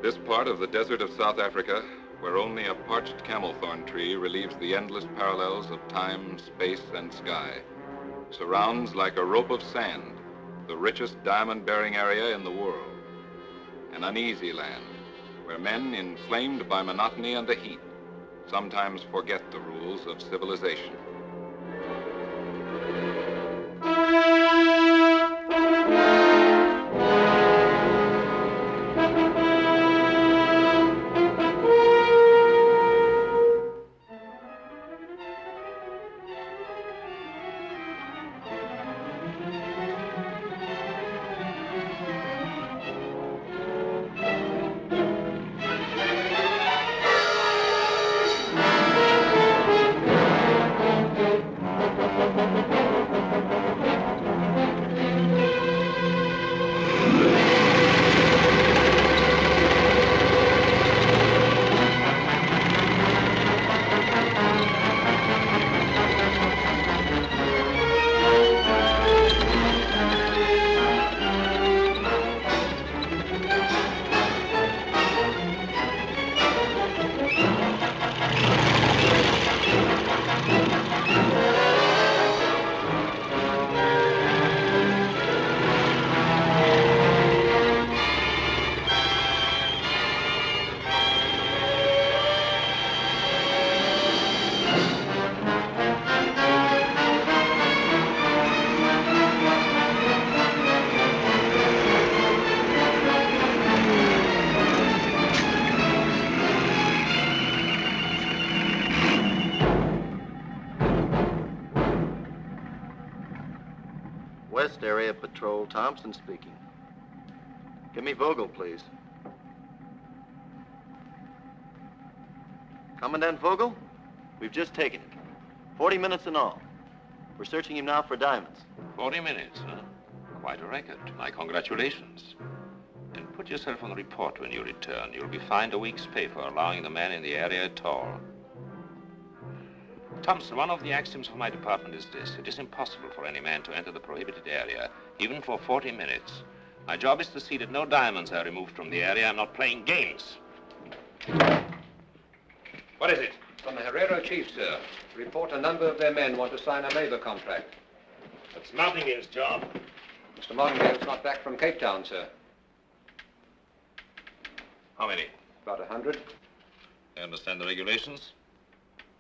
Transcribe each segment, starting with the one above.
This part of the desert of South Africa, where only a parched camel thorn tree relieves the endless parallels of time, space, and sky, surrounds like a rope of sand the richest diamond-bearing area in the world. An uneasy land where men, inflamed by monotony and the heat, sometimes forget the rules of civilization. West Area Patrol, Thompson speaking. Give me Vogel, please. Commandant Vogel, we've just taken him. 40 minutes in all. We're searching him now for diamonds. 40 minutes, huh? Quite a record. My congratulations. And put yourself on the report when you return. You'll be fined a week's pay for allowing the man in the area at all. Thompson, one of the axioms of my department is this. It is impossible for any man to enter the prohibited area, even for 40 minutes. My job is to see that no diamonds are removed from the area. I'm not playing games. What is it? From the Herrero chief, sir. Report a number of their men want to sign a labor contract. That's Martingale's job. Mr. Martingale's not back from Cape Town, sir. How many? About 100. You understand the regulations?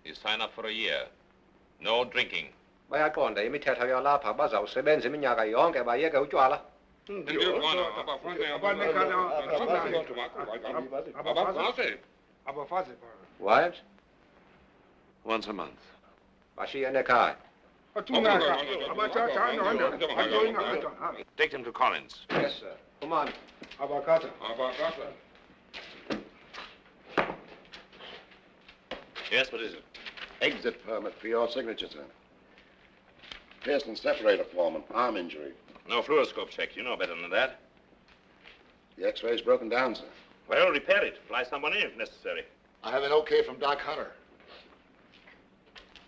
You sign up for a year. No drinking. Bayakonda imithetho yalapha bazawusebenza iminyaka yonke bayeke utywala. Wives? Once a month. Bashiya nekhaya. Take them to Collins. Yes, sir. Come on. Yes, what is it? Exit permit for your signature, sir. Pearson separator foreman, arm injury. No fluoroscope check. You know better than that. The x-ray's broken down, sir. Well, repair it. Fly someone in if necessary. I have an okay from Doc Hunter.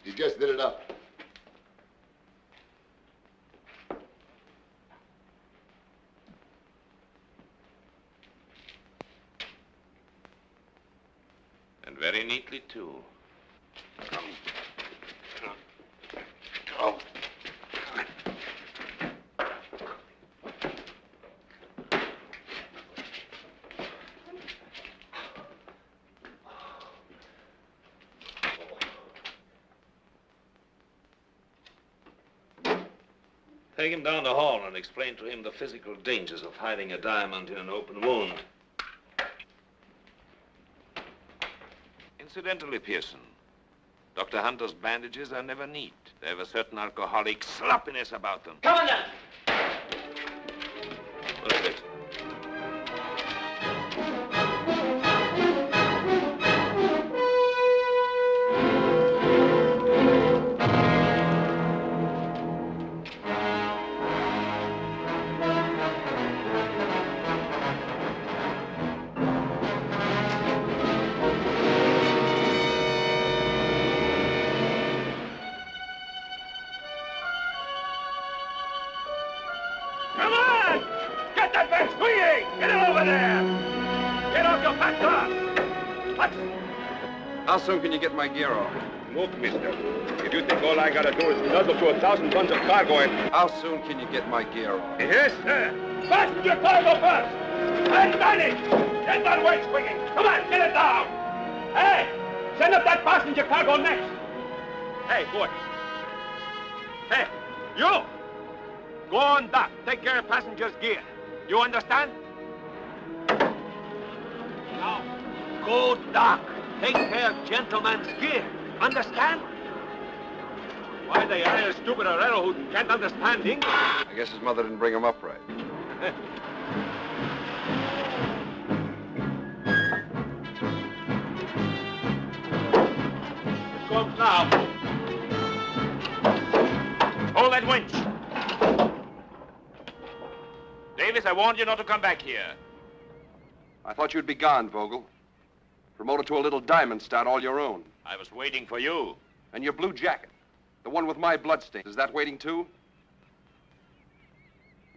He just did it up. And very neatly, too. Come. Come. Take him down the hall and explain to him the physical dangers of hiding a diamond in an open wound. Incidentally, Pearson, Dr. Hunter's bandages are never neat. They have a certain alcoholic sloppiness about them. Commandant! What is it? Come on! Get that man swinging! Get him over there! Get off your back, sir! What? How soon can you get my gear off? Look, mister, if you think all I gotta do is nuzzle to 1,000 tons of cargo and... How soon can you get my gear off? Yes, sir. Fasten your cargo first! And manage! Get that weight swinging! Come on, get it down! Hey! Send up that passenger cargo next! Hey, boy. Hey, you! Go on dock. Take care of passengers' gear. You understand? Now, go dock. Take care of gentlemen's gear. Understand? Why they hire a stupid Herrero who can't understand English? I guess his mother didn't bring him up right. It comes now. Hold that winch. Davis, I warned you not to come back here. I thought you'd be gone, Vogel. Promoted to a little diamond stout all your own. I was waiting for you. And your blue jacket, the one with my bloodstain, is that waiting too?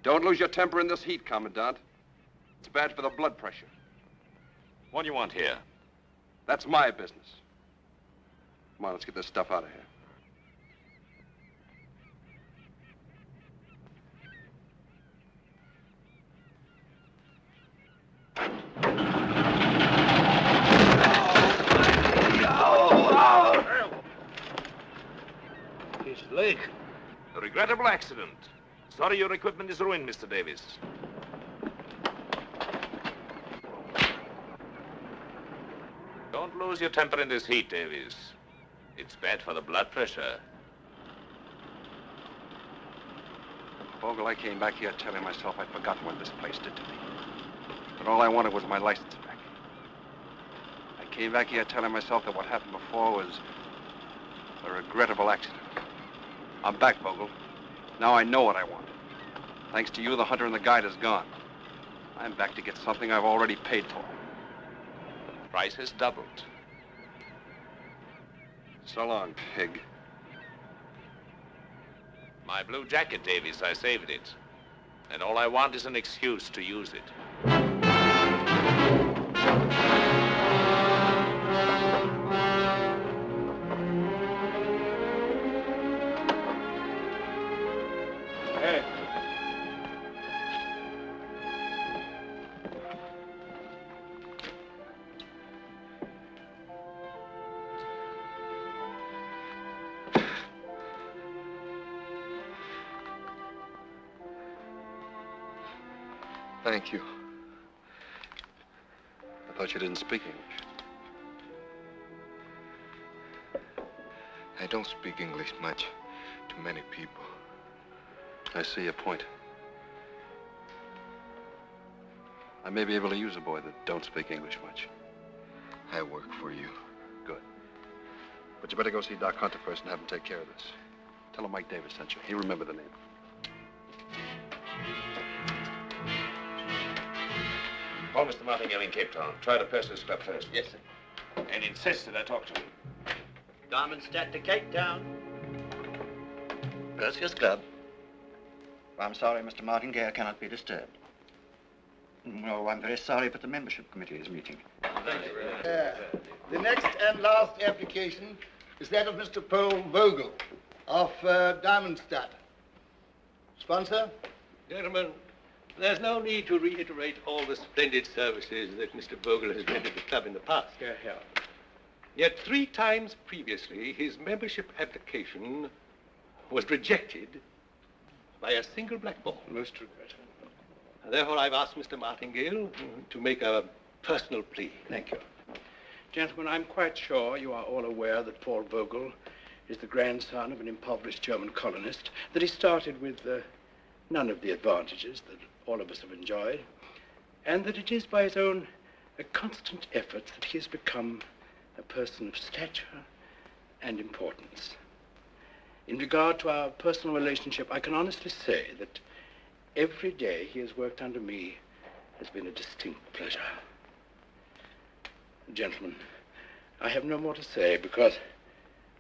Don't lose your temper in this heat, Commandant. It's bad for the blood pressure. What do you want here? That's my business. Come on, let's get this stuff out of here. His leg. A regrettable accident. Sorry your equipment is ruined, Mr. Davis. Don't lose your temper in this heat, Davis. It's bad for the blood pressure. Vogel, I came back here telling myself I'd forgotten what this place did to me. But all I wanted was my license back. I came back here telling myself that what happened before was a regrettable accident. I'm back, Vogel. Now I know what I want. Thanks to you, the hunter and the guide is gone. I'm back to get something I've already paid for. The price has doubled. So long, pig. My blue jacket, Davis, I saved it. And all I want is an excuse to use it. Hey. Thank you. I thought you didn't speak English. I don't speak English much to many people. I see your point. I may be able to use a boy that don't speak English much. I work for you. Good. But you better go see Doc Hunter first and have him take care of this. Tell him Mike Davis sent you. He'll remember the name. Call Mr. Martingale in Cape Town. Try to Percy's Club first. Yes, sir. And insist that I talk to him. Diamondstadt to Cape Town. Perseus Club. I'm sorry, Mr. Martingale cannot be disturbed. No, I'm very sorry, but the membership committee is meeting. The next and last application is that of Mr. Paul Vogel of Diamondstadt. Sponsor? Gentlemen, there's no need to reiterate all the splendid services that Mr. Vogel has rendered the club in the past. Yet 3 times previously, his membership application was rejected by a single black ball. Most regrettable. Therefore, I've asked Mr. Martingale to make a personal plea. Thank you. Gentlemen, I'm quite sure you are all aware that Paul Vogel is the grandson of an impoverished German colonist, that he started with none of the advantages that all of us have enjoyed, and that it is by his own constant efforts that he has become a person of stature and importance. In regard to our personal relationship, I can honestly say that every day he has worked under me has been a distinct pleasure. Gentlemen, I have no more to say because,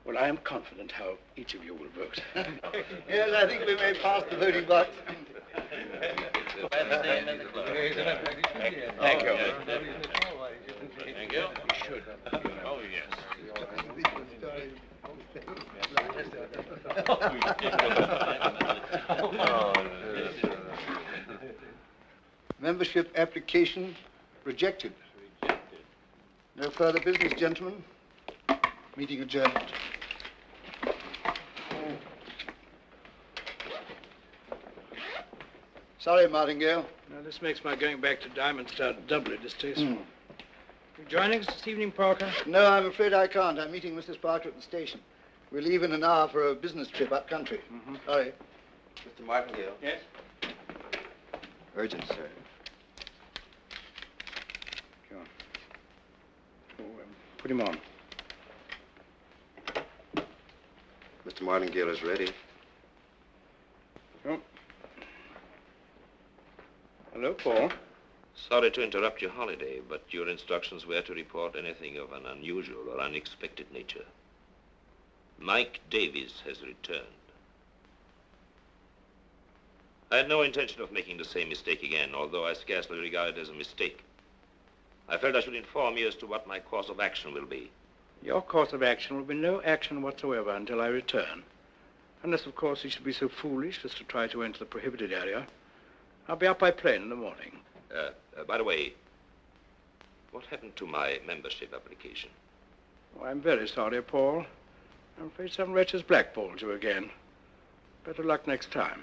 well, I am confident how each of you will vote. Yes, I think we may pass the voting box. Thank you. Martingale. We should. Oh, yes. Membership application rejected. No further business, gentlemen. Meeting adjourned. Sorry, Martingale. Now, this makes my going back to Diamond Star doubly distasteful. You joining us this evening, Parker? No, I'm afraid I can't. I'm meeting Mrs. Parker at the station. We leave in an hour for a business trip up country. Sorry. Mr. Martingale. Yes? Urgent, sir. Sure. Oh, put him on. Mr. Martingale is ready. Oh. Hello, Paul. Sorry to interrupt your holiday, but your instructions were to report anything of an unusual or unexpected nature. Mike Davies has returned. I had no intention of making the same mistake again, although I scarcely regard it as a mistake. I felt I should inform you as to what my course of action will be. Your course of action will be no action whatsoever until I return. Unless, of course, you should be so foolish as to try to enter the prohibited area. I'll be up by plane in the morning. By the way, what happened to my membership application? Oh, I'm very sorry, Paul. I'm afraid some wretch has blackballed you again. Better luck next time.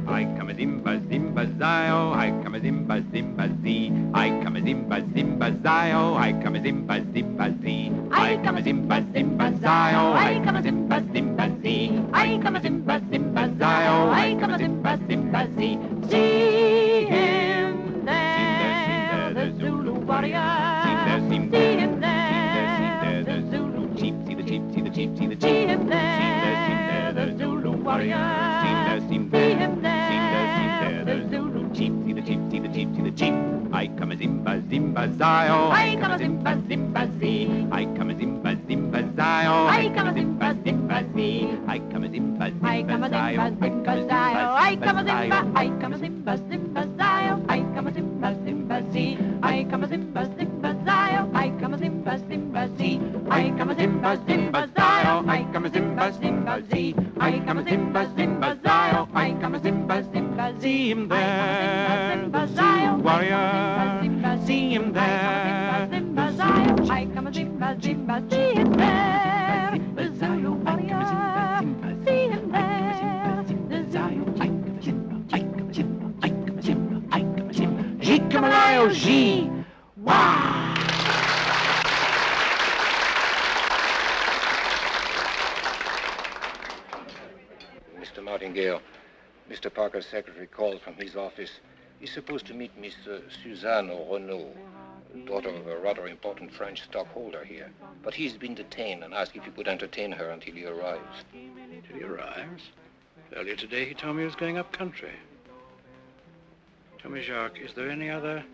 I come a zimba zimba zio, I come a zimba zimba zee. I come a zimba zimba zio, I come a zimba zimba zee. I come a zimba zimba zio, I come a zimba zimba zee. I come a zimba zimba zio, I come a zimba zimba zee. See him there, the Zulu warrior. See him there, the Zulu chief. See the chief, see the chief, see the chief. See him there, the Zulu warrior. See him there, the Zulu chief. See the chief, see the chief, see the chief. I come a zimba zimba zio. I come a zimba zimba zee. I come a zimba zimba zio. I come a zimba zimba zee. I come a zimba zimba zio. I come a zimba. I come a zimba zimba zio. I come a zimba zimba zee. I come a zimba zimba zio. I come a zimba zimba zee. I come a zimba zimba zio. I come a zimba zimba zee. I come a zimba zimba zio. I come a zimba zimba zee. See him there, the Zulu warrior. See him there, the Zulu. I come a zimba zimba. See him there, the Zulu warrior. See him there, the Zulu. I come a zimba. I come a zimba. I come a zimba. I come a zimba. G come a lion, G. Wow. Mr. Martingale, Mr. Parker's secretary called from his office. He's supposed to meet Miss Suzanne Renaud, daughter of a rather important French stockholder here. But he's been detained and asked if you could entertain her until he arrives. Till he arrives? Earlier today, he told me he was going up country. Tell me, Jacques, is there any other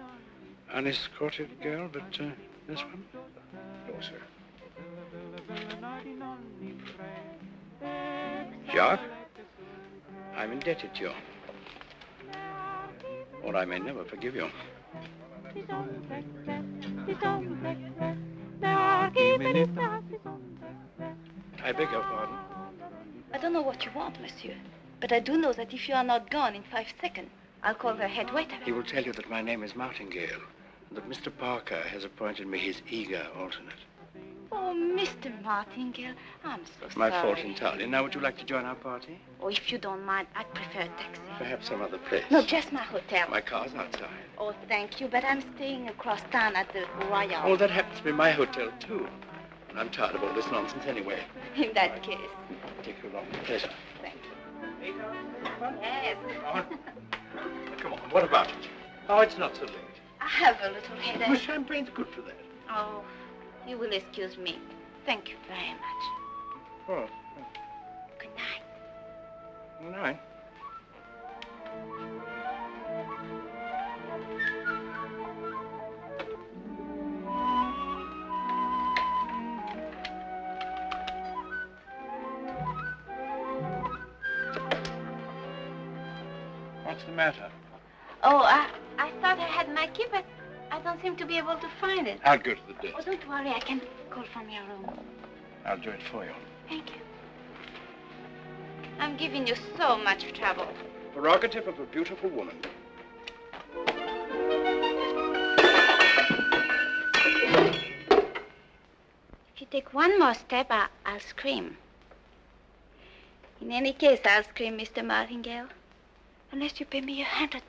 unescorted girl but this one? No, sir. Jacques? I'm indebted to you. Or I may never forgive you. I beg your pardon. I don't know what you want, monsieur. But I do know that if you are not gone in 5 seconds, I'll call the head waiter. He will tell you that my name is Martingale, and that Mr. Parker has appointed me his eager alternate. Oh, Mr. Martingale, I'm so My sorry. fault entirely. Now, would you like to join our party? Oh, if you don't mind, I'd prefer a taxi. Perhaps some other place. No, just my hotel. My car's outside. Oh, thank you, but I'm staying across town at the Royal. Oh, that happens to be my hotel, too. And I'm tired of all this nonsense anyway. In that case. Take you along with pleasure. Thank you. Yes. Come on, what about it? Oh, it's not so late. I have a little headache. Well, champagne's good for that. Oh, you will excuse me. Thank you very much. Oh. Good night. Good night. What's the matter? Oh, I thought I had my key, but I don't seem to be able to find it. I'll go to the desk. Oh, don't worry. I can call from your room. I'll do it for you. Thank you. I'm giving you so much trouble. Prerogative of a beautiful woman. If you take one more step, I'll scream. In any case, I'll scream, Mr. Martingale, unless you pay me £100.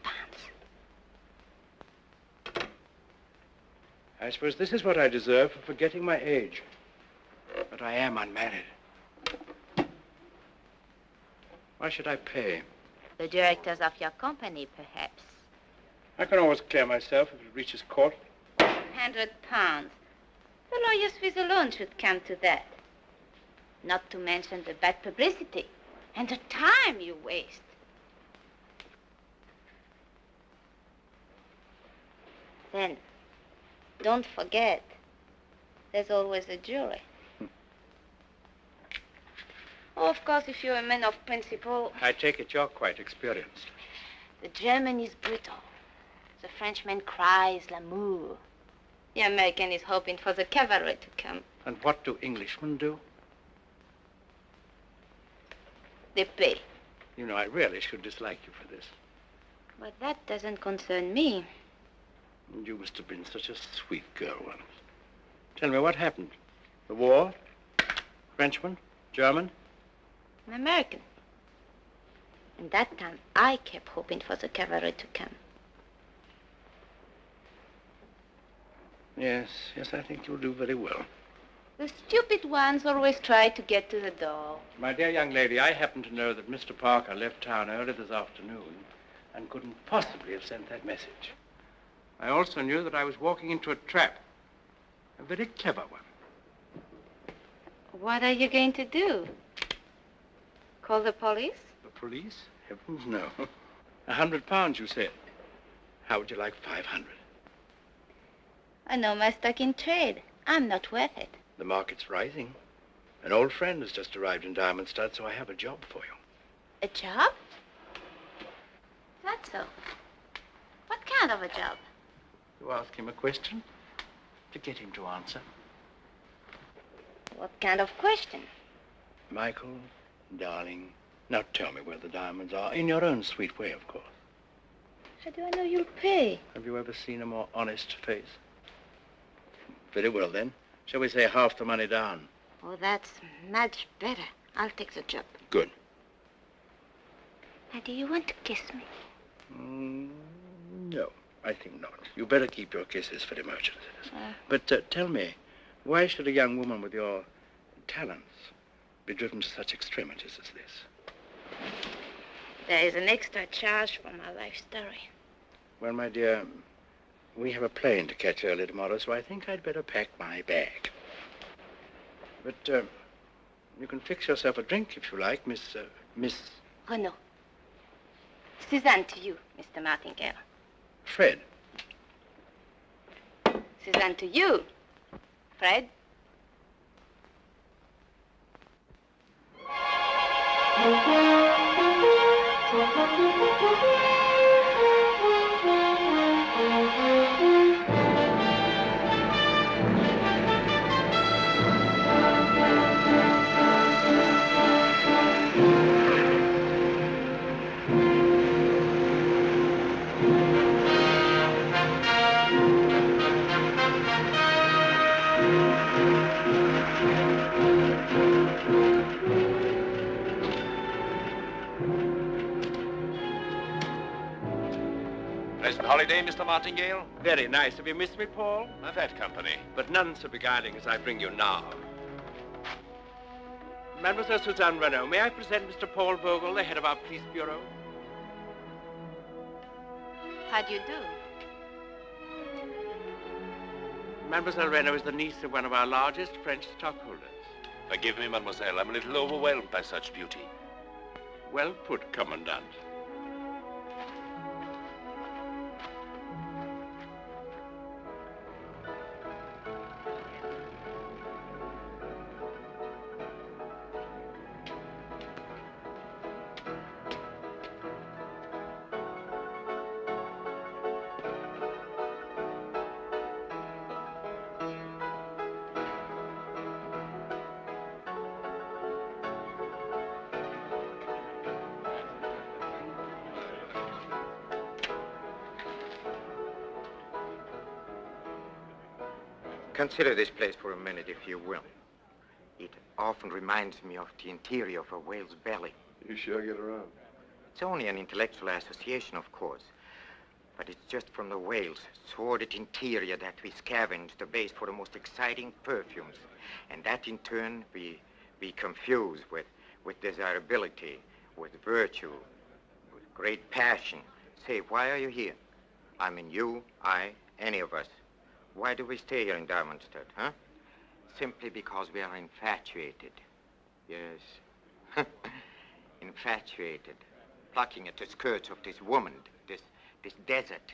I suppose this is what I deserve for forgetting my age. But I am unmarried. Why should I pay? The directors of your company, perhaps. I can always clear myself if it reaches court. £100. The lawyer's fees alone should come to that. Not to mention the bad publicity and the time you waste. Then, don't forget, there's always a jury. Oh, of course, if you're a man of principle. I take it you're quite experienced. The German is brutal. The Frenchman cries l'amour. The American is hoping for the cavalry to come. And what do Englishmen do? They pay. You know, I really should dislike you for this. But that doesn't concern me. You must have been such a sweet girl once. Tell me, what happened? The war? Frenchman? German? An American. And that time, I kept hoping for the cavalry to come. Yes, I think you'll do very well. The stupid ones always try to get to the door. My dear young lady, I happen to know that Mr. Parker left town early this afternoon and couldn't possibly have sent that message. I also knew that I was walking into a trap. A very clever one. What are you going to do? Call the police? The police? Heavens, no. £100, you said. How would you like 500? I know my stock in trade. I'm not worth it. The market's rising. An old friend has just arrived in Diamond Stud, so I have a job for you. A job? That's so. What kind of a job? You ask him a question to get him to answer. What kind of question? Michael, darling, now tell me where the diamonds are, in your own sweet way, of course. How do I know you'll pay? Have you ever seen a more honest face? Very well, then. Shall we say half the money down? Oh, that's much better. I'll take the job. Good. Now, do you want to kiss me? No, I think not. You better keep your kisses for emergencies. But tell me, why should a young woman with your talents be driven to such extremities as this? There is an extra charge for my life story. Well, my dear, we have a plane to catch early tomorrow, so I think I'd better pack my bag. But you can fix yourself a drink if you like, Miss... Renaud. Suzanne to you, Mr. Martingale. Fred. Suzanne to you, Fred. Pleasant holiday, Mr. Martingale? Very nice. Have you missed me, Paul? I've had company. But none so beguiling as I bring you now. Mademoiselle Suzanne Renaud, may I present Mr. Paul Vogel, the head of our police bureau? How do you do? Mademoiselle Renaud is the niece of one of our largest French stockholders. Forgive me, mademoiselle. I'm a little overwhelmed by such beauty. Well put, Commandant. Consider this place for a minute, if you will. It often reminds me of the interior of a whale's belly. You sure get around. It's only an intellectual association, of course. But it's just from the whale's sordid interior that we scavenge the base for the most exciting perfumes. And that, in turn, we confuse with desirability, with virtue, with great passion. Say, why are you here? I mean, you, I, any of us. Why do we stay here in Diamondstead, huh? Simply because we are infatuated. Yes. Infatuated. Plucking at the skirts of this woman, this desert,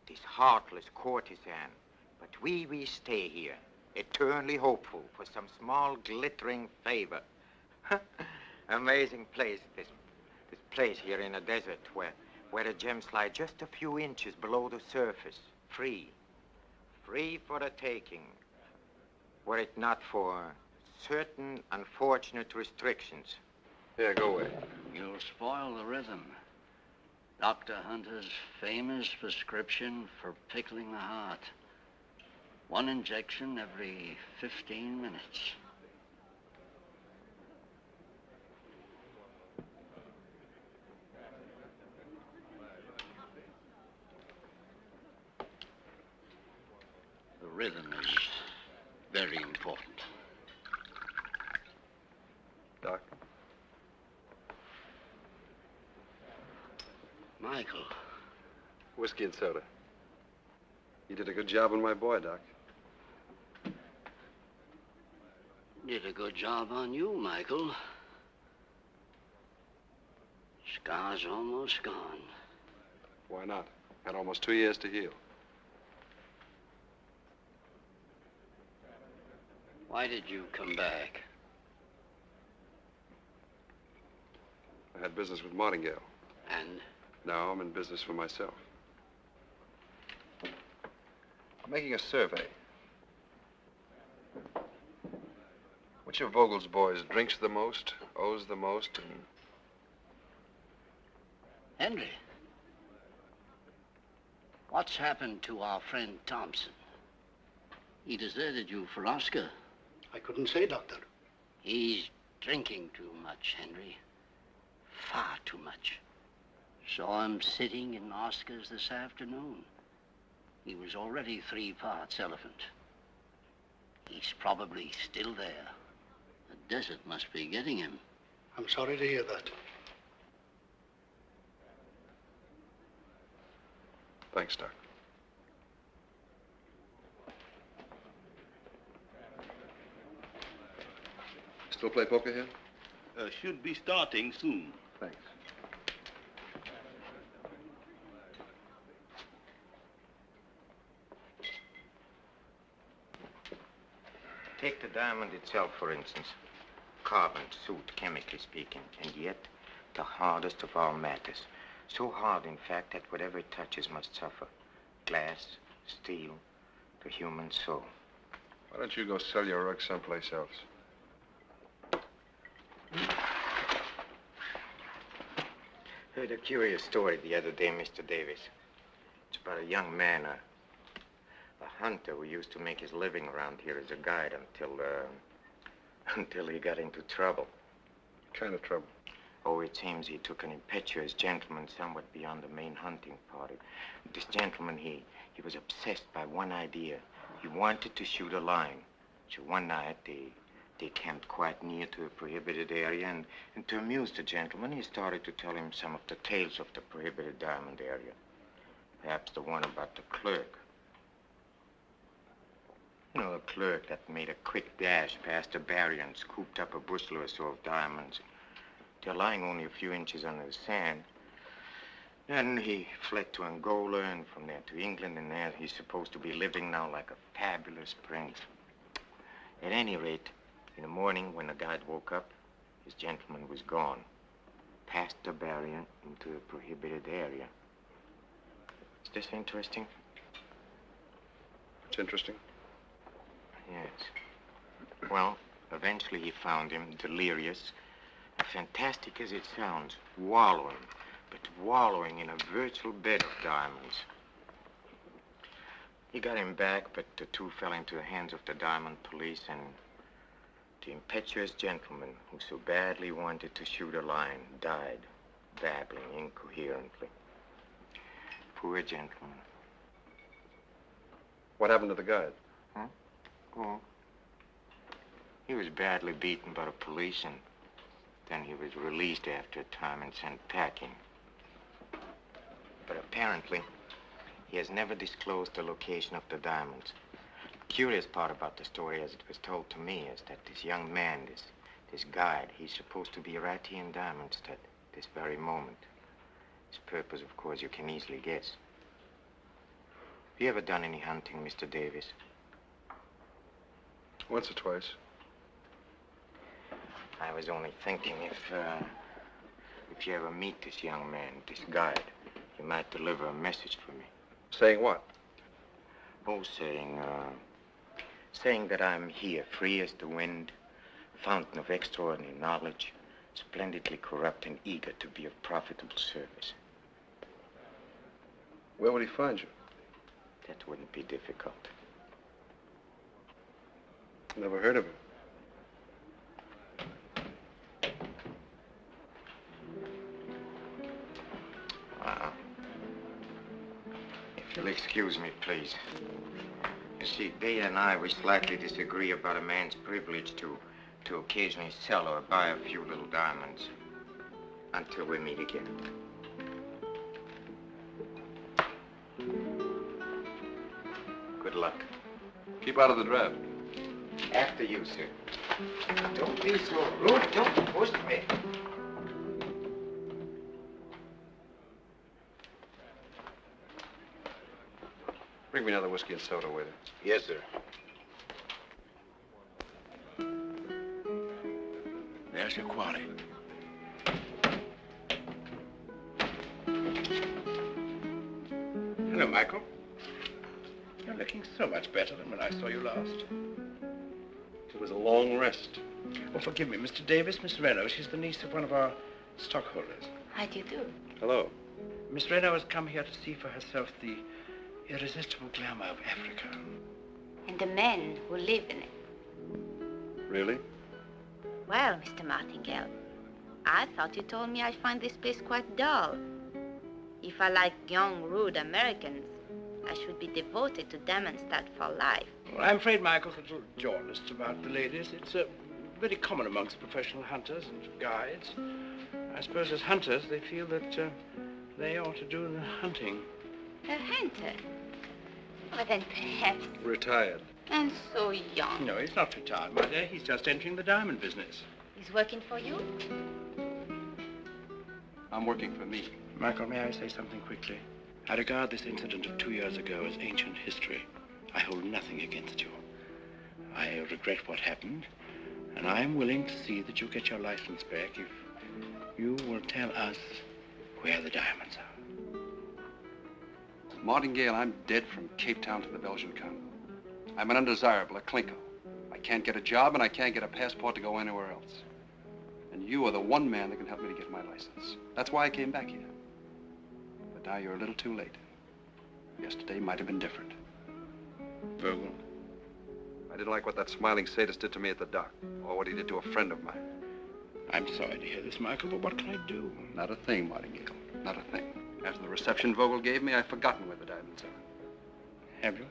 this heartless courtesan. But we stay here, eternally hopeful for some small glittering favor. Amazing place, this place here in a desert where the gems lie just a few inches below the surface, free for the taking, were it not for certain unfortunate restrictions. Here, go away. You'll spoil the rhythm. Dr. Hunter's famous prescription for pickling the heart. 1 injection every 15 minutes. The rhythm is very important. Doc? Michael. Whiskey and soda. You did a good job on my boy, Doc. Did a good job on you, Michael. Scar's almost gone. Why not? Had almost 2 years to heal. Why did you come back? I had business with Martingale. And? Now I'm in business for myself. I'm making a survey. Which of Vogel's boys drinks the most, owes the most, and... Henry, what's happened to our friend Thompson? He deserted you for Oscar. I couldn't say, Doctor. He's drinking too much, Henry. Far too much. Saw him sitting in Oscar's this afternoon. He was already 3 parts elephant. He's probably still there. The desert must be getting him. I'm sorry to hear that. Thanks, Doc. Still play poker here? Should be starting soon. Thanks. Take the diamond itself, for instance. Carbon, suit, chemically speaking, and yet the hardest of all matters. So hard, in fact, that whatever it touches must suffer. Glass, steel, the human soul. Why don't you go sell your rug someplace else? Heard a curious story the other day, Mr. Davis. It's about a young man, a hunter who used to make his living around here as a guide until he got into trouble. What kind of trouble? Oh, it seems he took an impetuous gentleman somewhat beyond the main hunting party. This gentleman, he was obsessed by one idea. He wanted to shoot a lion. So one night, they camped quite near to a prohibited area, and to amuse the gentleman, he started to tell him some of the tales of the prohibited diamond area. Perhaps the one about the clerk. You know, the clerk that made a quick dash past the barrier and scooped up a bushel or so of diamonds. They're lying only a few inches under the sand. Then he fled to Angola, and from there to England, and there he's supposed to be living now like a fabulous prince. At any rate, in the morning when the guide woke up, his gentleman was gone. Past the barrier into a prohibited area. Is this interesting? It's interesting. Yes. Well, eventually he found him delirious, fantastic as it sounds, wallowing in a virtual bed of diamonds. He got him back, but the two fell into the hands of the Diamond Police, and the impetuous gentleman who so badly wanted to shoot a lion died, babbling incoherently. Poor gentleman. What happened to the guide? Huh? Oh. He was badly beaten by the police, and then he was released after a time and sent packing. But apparently, he has never disclosed the location of the diamonds. The curious part about the story, as it was told to me, is that this young man, this guide, he's supposed to be right here in Diamondstead, this very moment. His purpose, of course, you can easily guess. Have you ever done any hunting, Mr. Davis? Once or twice. I was only thinking if you ever meet this young man, this guide, you might deliver a message for me. Saying what? Oh, saying that I'm here, free as the wind, fountain of extraordinary knowledge, splendidly corrupt and eager to be of profitable service. Where would he find you? That wouldn't be difficult. Never heard of him. If you'll excuse me, please. You see, Dea and I, we slightly disagree about a man's privilege to occasionally sell or buy a few little diamonds. Until we meet again. Good luck. Keep out of the draft. After you, sir. Don't be so rude. Don't push me. Bring me another whiskey and soda, waiter. Yes, sir. There's your quarry. Hello, Michael. You're looking so much better than when I saw you last. It was a long rest. Oh, forgive me, Mr. Davis, Miss Reno. She's the niece of one of our stockholders. How do you do? Hello. Miss Reno has come here to see for herself the irresistible glamour of Africa. And the men who live in it. Really? Well, Mr. Martingale, I thought you told me I find this place quite dull. If I like young, rude Americans, I should be devoted to Diamondstead for life. Well, I'm afraid Michael's a little jaundiced about the ladies. It's very common amongst professional hunters and guides. I suppose as hunters, they feel that they ought to do the hunting. A hunter? Well, then perhaps... Retired. And so young. No, he's not retired, my dear. He's just entering the diamond business. He's working for you? I'm working for me. Michael, may I say something quickly? I regard this incident of 2 years ago as ancient history. I hold nothing against you. I regret what happened, and I am willing to see that you get your license back if you will tell us where the diamonds are. Martingale, I'm dead from Cape Town to the Belgian Congo. I'm an undesirable, a Klinko. I can't get a job, and I can't get a passport to go anywhere else. And you are the one man that can help me to get my license. That's why I came back here. But now you're a little too late. Yesterday might have been different. Vogel? I didn't like what that smiling sadist did to me at the dock, or what he did to a friend of mine. I'm sorry to hear this, Michael, but what can I do? Not a thing, Martingale. Not a thing. After the reception Vogel gave me, I've forgotten where the diamonds are. Have you?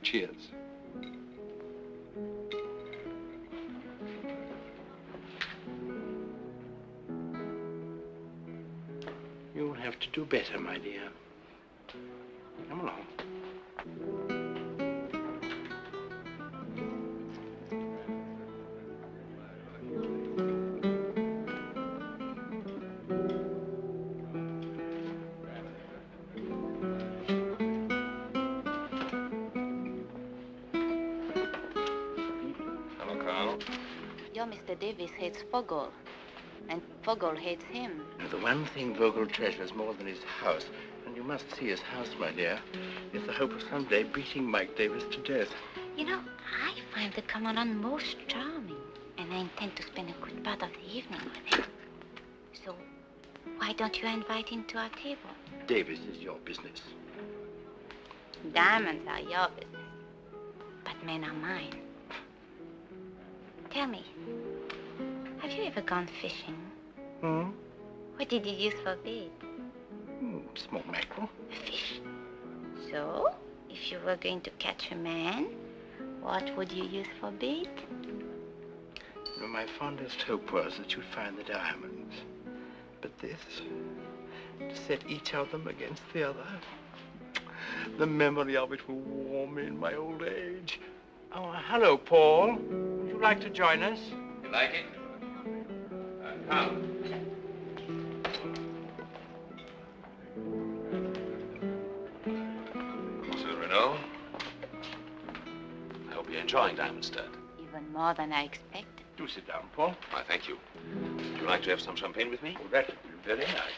Cheers. You'll have to do better, my dear. Come along. Mr. Davis hates Vogel, and Vogel hates him. Now, the one thing Vogel treasures more than his house, and you must see his house, my dear, is the hope of someday beating Mike Davis to death. You know, I find the Commandant most charming, and I intend to spend a good part of the evening with him. So, Why don't you invite him to our table? Davis is your business. Diamonds are your business, but men are mine. Tell me, have you ever gone fishing? Hmm? What did you use for bait? Small mackerel. Fish. So, if you were going to catch a man, what would you use for bait? You know, my fondest hope was that you'd find the diamonds. But this, to set each of them against the other, the memory of it will warm me in my old age. Oh, hello, Paul. Would you like to join us? You like it? Come. Monsieur Renault, I hope you're enjoying Diamond Stud. Even more than I expected. Do sit down, Paul. Why, thank you. Would you like to have some champagne with me? Oh, that would be very nice.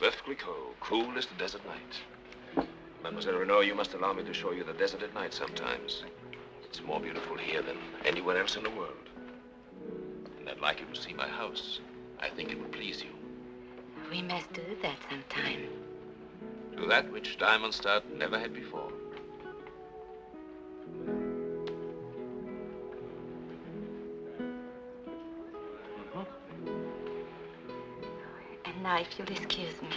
Veuve Clicquot, cool as the desert night. Mademoiselle Renault, you must allow me to show you the desert at night sometimes. It's more beautiful here than anywhere else in the world. And I'd like you to see my house. I think it would please you. We must do that sometime. Do that which Diamond Stud never had before. And now, if you'll excuse me.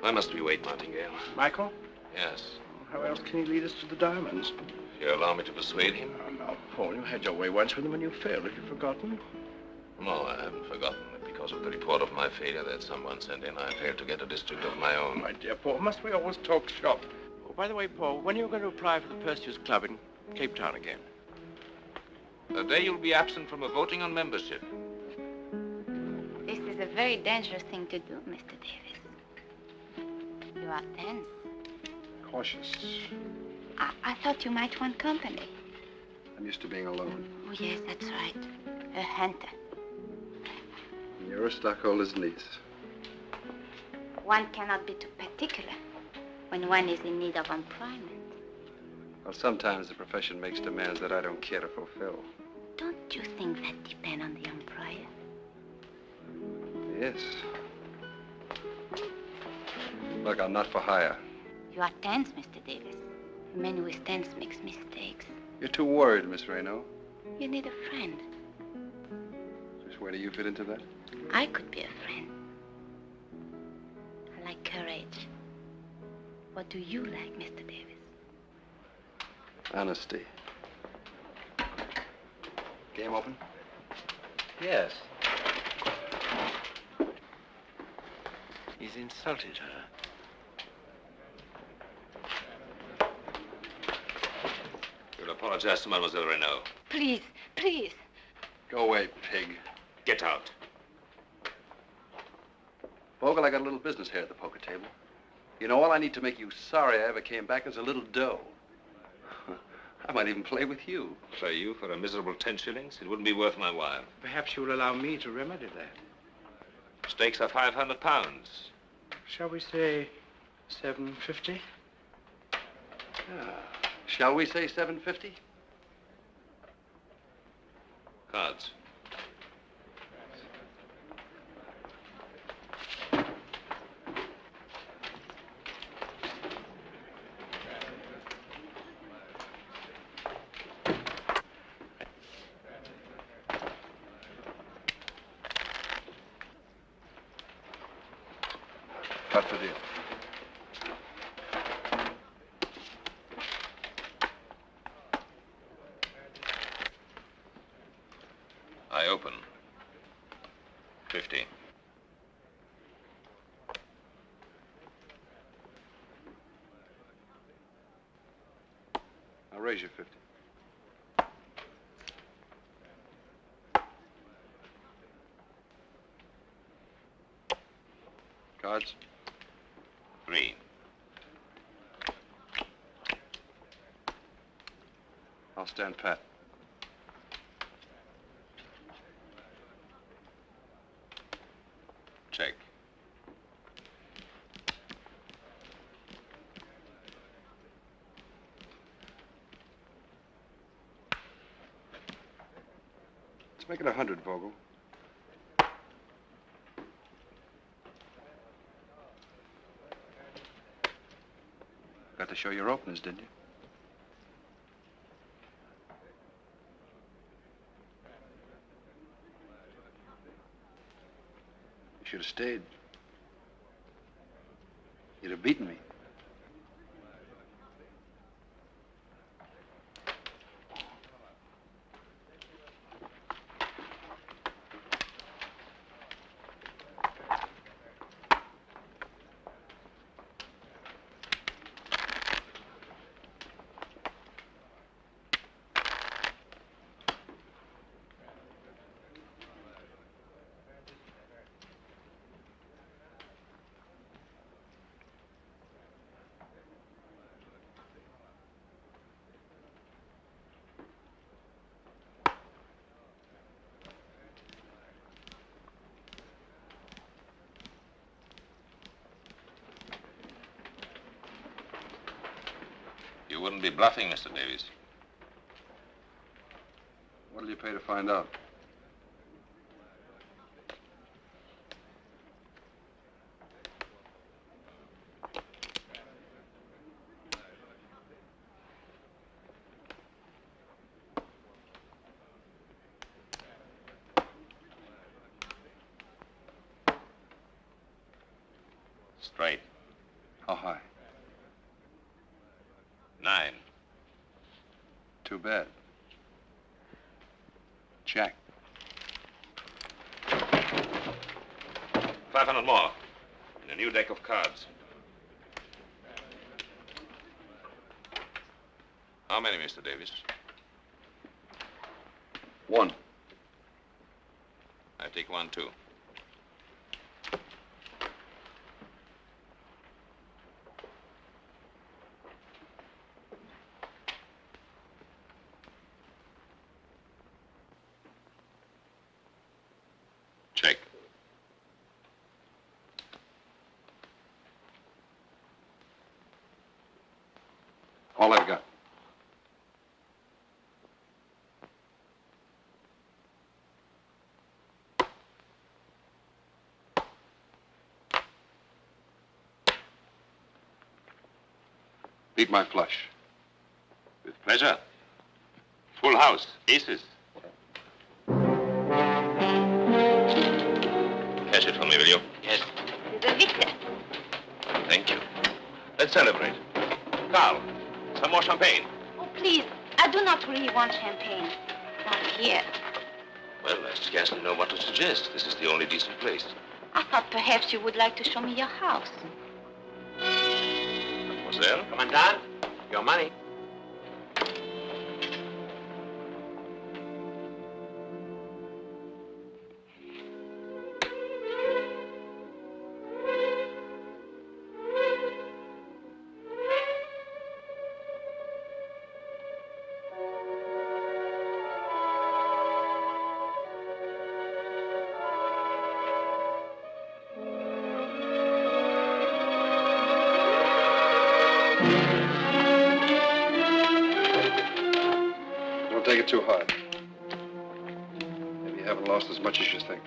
Why must we wait, Martingale? Michael? Yes. How else can he lead us to the diamonds? If you allow me to persuade him? Oh, now, Paul, you had your way once with him and you failed. Have you forgotten? No, I haven't forgotten that because of the report of my failure that someone sent in, I failed to get a district of my own. My dear Paul, must we always talk shop? Oh, by the way, Paul, when are you going to apply for the Perseus Club in Cape Town again? The day you'll be absent from a voting on membership. This is a very dangerous thing to do, Mr. Davis. You are tense. Cautious. I thought you might want company. I'm used to being alone. Oh, yes, that's right. A hunter. You're a stockholder's niece. One cannot be too particular when one is in need of employment. Well, sometimes the profession makes demands that I don't care to fulfill. Don't you think that depends on the employer? Yes. Look, I'm not for hire. You are tense, Mr. Davis. A man who is tense makes mistakes. You're too worried, Miss Reno. You need a friend. Just where do you fit into that? I could be a friend. I like courage. What do you like, Mr. Davis? Honesty. Game open? Yes. He's insulted her. You'll apologize to Mademoiselle Renault. Please, please. Go away, pig. Get out. Vogel, I got a little business here at the poker table. You know, all I need to make you sorry I ever came back is a little dough. I might even play with you. Play you for a miserable 10 shillings? It wouldn't be worth my while. Perhaps you will allow me to remedy that. Stakes are £500. Shall we say $750? Shall we say $750? Cards. Cut the deal. I open. 50. I'll raise you 50. Cards? 3. I'll stand pat. Check. make it 100, Vogel. Got to show your openers, didn't you? You should have stayed. You'd have beaten me. You wouldn't be bluffing, Mr. Davies. What'll you pay to find out? Straight. How high? 9. Too bad. Jack. 500 more. And a new deck of cards. How many, Mr. Davies? 1. I take 1, too. Check. All I've got. Beat my flush. With pleasure. Full house. Aces. Cash it for me, will you? Yes. The victor. Thank you. Let's celebrate. Carl, some more champagne. Oh, please. I do not really want champagne. Not here. Well, I scarcely know what to suggest. This is the only decent place. I thought perhaps you would like to show me your house. Mademoiselle? Commandant, your money. Don't take it too hard. Maybe you haven't lost as much as you think.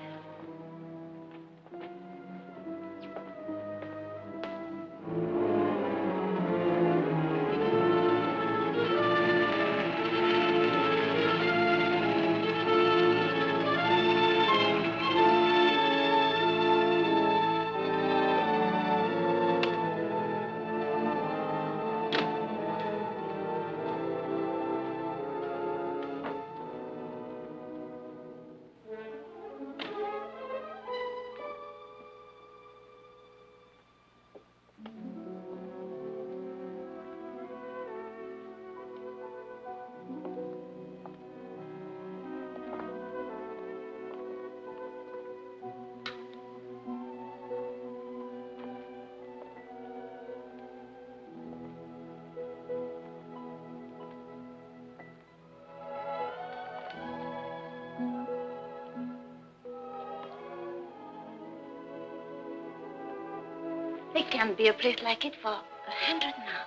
There can't be a place like it for 100 now.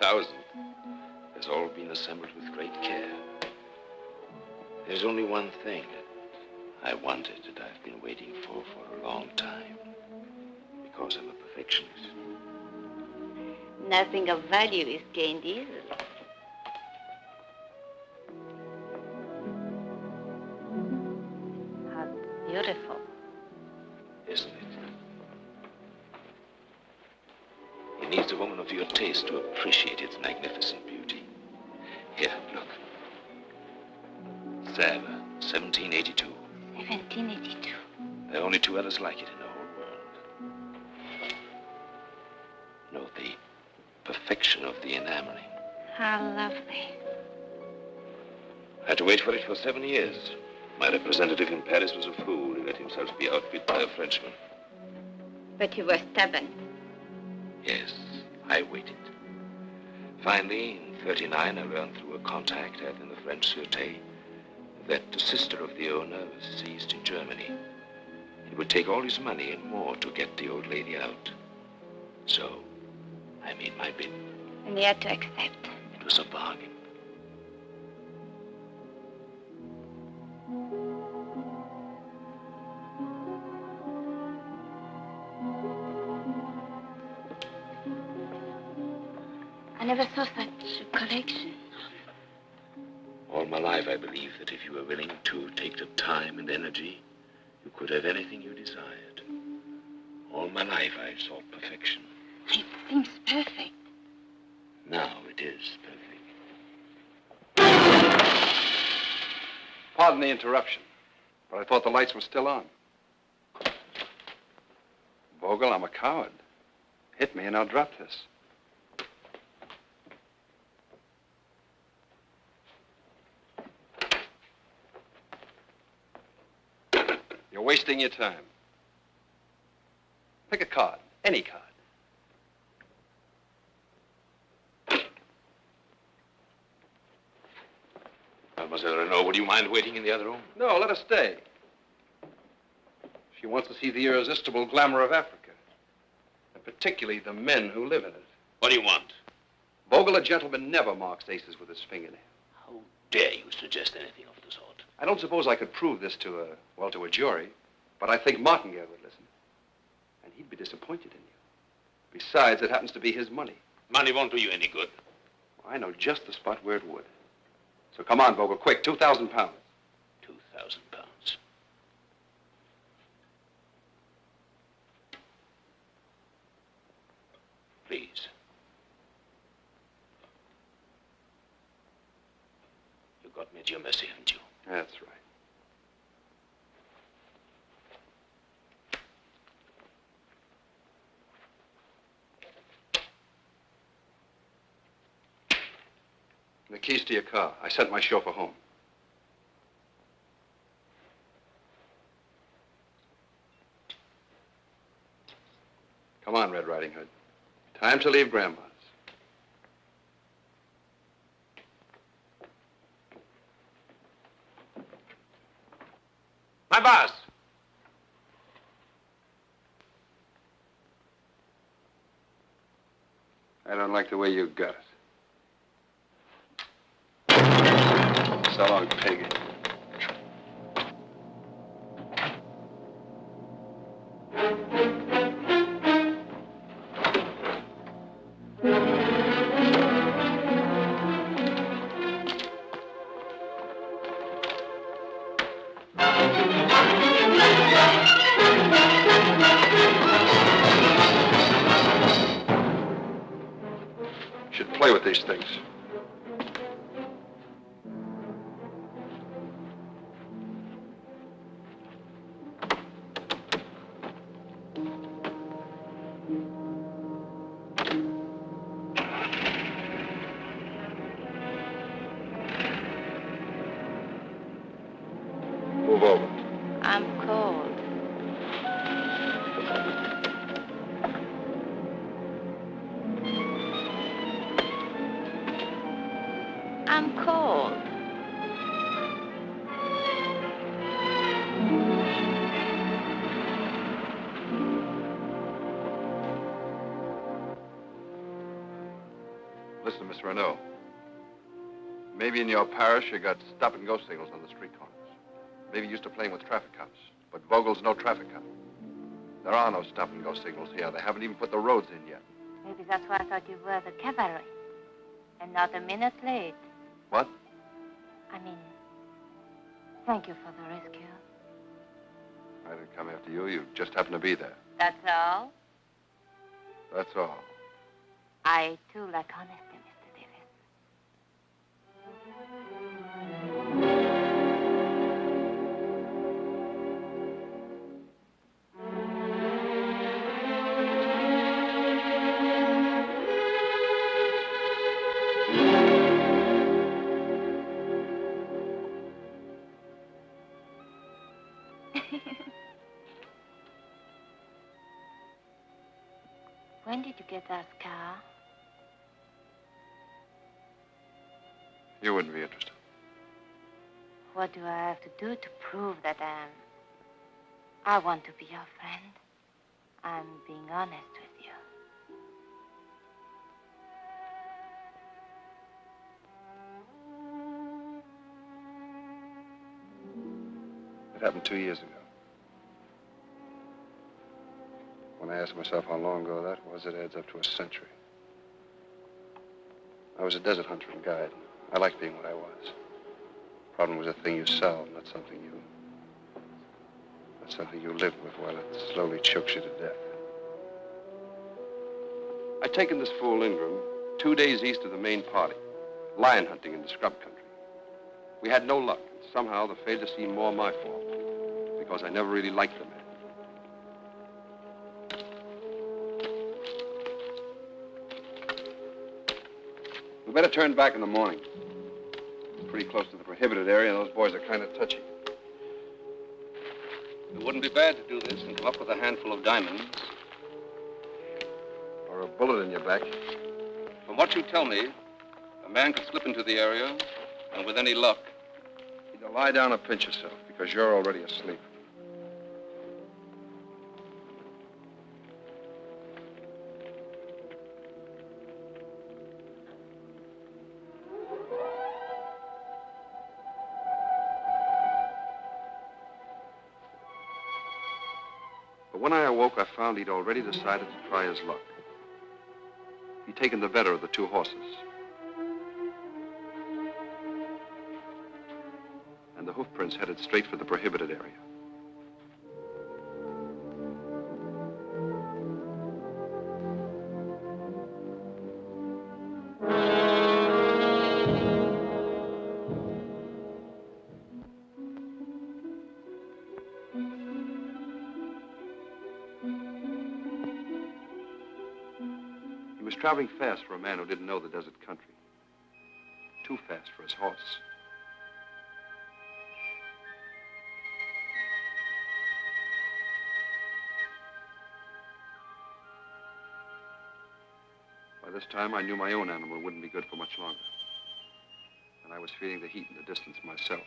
1,000. It's all been assembled with great care. There's only one thing. I wanted that I've been waiting for a long time. Because I'm a perfectionist. Nothing of value is gained easily. How beautiful. Isn't it? It needs a woman of your taste to appreciate its magnificent beauty. Here, look. Sèvres, 1782. 1782. There are only 2 others like it in the whole world. Note the perfection of the enameling. How lovely. I had to wait for it for 7 years. My representative in Paris was a fool. He let himself be outbid by a Frenchman. But you were stubborn. Yes, I waited. Finally, in 39, I learned through a contact I had in the French Sûreté that the sister of the owner was seized in Germany. It would take all his money and more to get the old lady out. So, I made my bid. And you had to accept. It was a bargain. I never saw such a collection. All my life, I believed that if you were willing to take the time and energy, you could have anything you desired. All my life, I sought perfection. It seems perfect. Now it is perfect. Pardon the interruption, but I thought the lights were still on. Vogel, I'm a coward. Hit me and I'll drop this. You're wasting your time. Pick a card, any card. Mademoiselle Renaud, would you mind waiting in the other room? No, let her stay. She wants to see the irresistible glamour of Africa, and particularly the men who live in it. What do you want? Vogel, a gentleman, never marks aces with his fingernail. How dare you suggest anything of the sort? I don't suppose I could prove this to a jury, but I think Martingale would listen. And he'd be disappointed in you. Besides, it happens to be his money. Money won't do you any good. I know just the spot where it would. So come on, Vogel, quick, 2,000 pounds. 2,000 pounds. Please. You got me at your mercy, haven't you? That's right. The keys to your car. I sent my chauffeur home. Come on, Red Riding Hood. Time to leave Grandma's. My boss! I don't like the way you got it. So long, pig. Should play with these things. Move over. I'm cold. I'm cold. Listen, Miss Renaud. Maybe in your parish you got stop-and-go signals on the street corners. Maybe used to playing with traffic cops. But Vogel's no traffic cop. There are no stop-and-go signals here. They haven't even put the roads in yet. Maybe that's why I thought you were the cavalry. And not a minute late. What? I mean, thank you for the rescue. I didn't come after you. You just happened to be there. That's all? That's all. I, too, like honesty, Mr. Davis. When did you get that scar? You wouldn't be interested. What do I have to do to prove that I want to be your friend? I'm being honest with you. It happened 2 years ago. When I asked myself how long ago that was, it adds up to a century. I was a desert hunter and guide. I liked being what I was. Problem was a thing you solve, not something you live with while it slowly chokes you to death. I'd taken this fool Ingram 2 days east of the main party, lion hunting in the scrub country. We had no luck, and somehow the failure seemed more my fault, because I never really liked the man. We better turn back in the morning. Pretty close to the prohibited area, and those boys are kind of touchy. It wouldn't be bad to do this and come up with a handful of diamonds. Or a bullet in your back. From what you tell me, a man could slip into the area, and with any luck... Either lie down or pinch yourself, because you're already asleep. But when I awoke, I found he'd already decided to try his luck. He'd taken the better of the 2 horses. And the hoof prints headed straight for the prohibited area. He was traveling fast for a man who didn't know the desert country. Too fast for his horse. By this time, I knew my own animal wouldn't be good for much longer. And I was feeling the heat in the distance myself.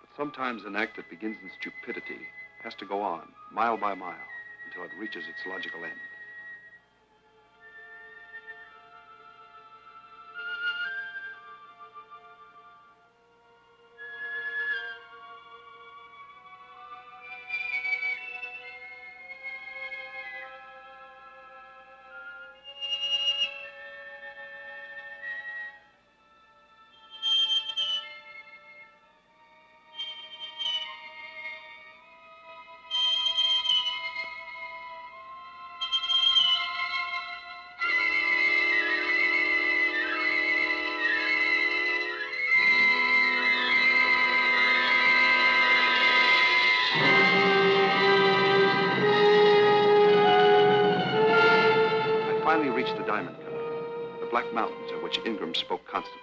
But sometimes an act that begins in stupidity has to go on, mile by mile, until it reaches its logical end. Reached the diamond country, the black mountains of which Ingram spoke constantly.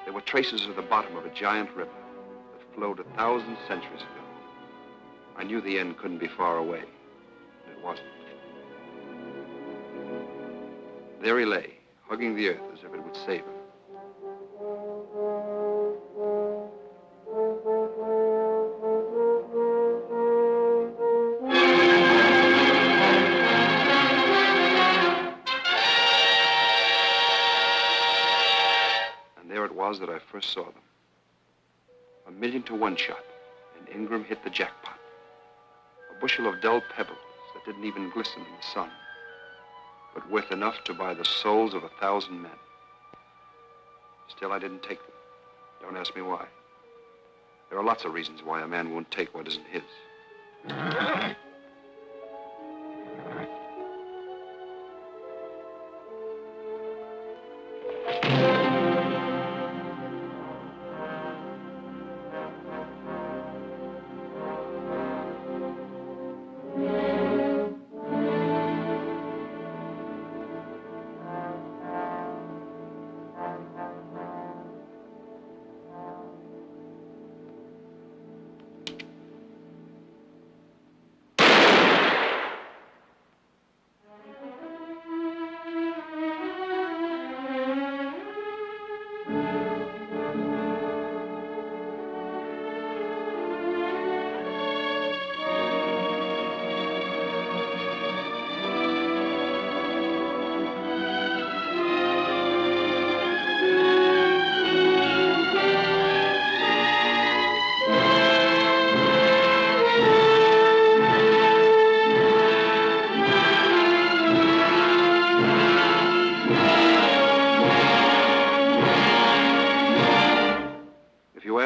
There were traces of the bottom of a giant river that flowed 1,000 centuries ago. I knew the end couldn't be far away. It wasn't. There he lay, hugging the earth as if it would save him. was that I first saw them. 1,000,000 to 1 shot, and Ingram hit the jackpot. A bushel of dull pebbles that didn't even glisten in the sun, but worth enough to buy the souls of 1,000 men. Still, I didn't take them. Don't ask me why. There are lots of reasons why a man won't take what isn't his.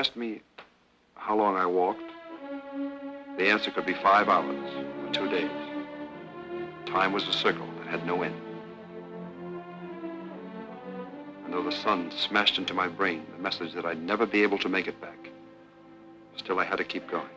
Asked me how long I walked, the answer could be 5 hours or 2 days. Time was a circle that had no end. And though the sun smashed into my brain the message that I'd never be able to make it back, still I had to keep going.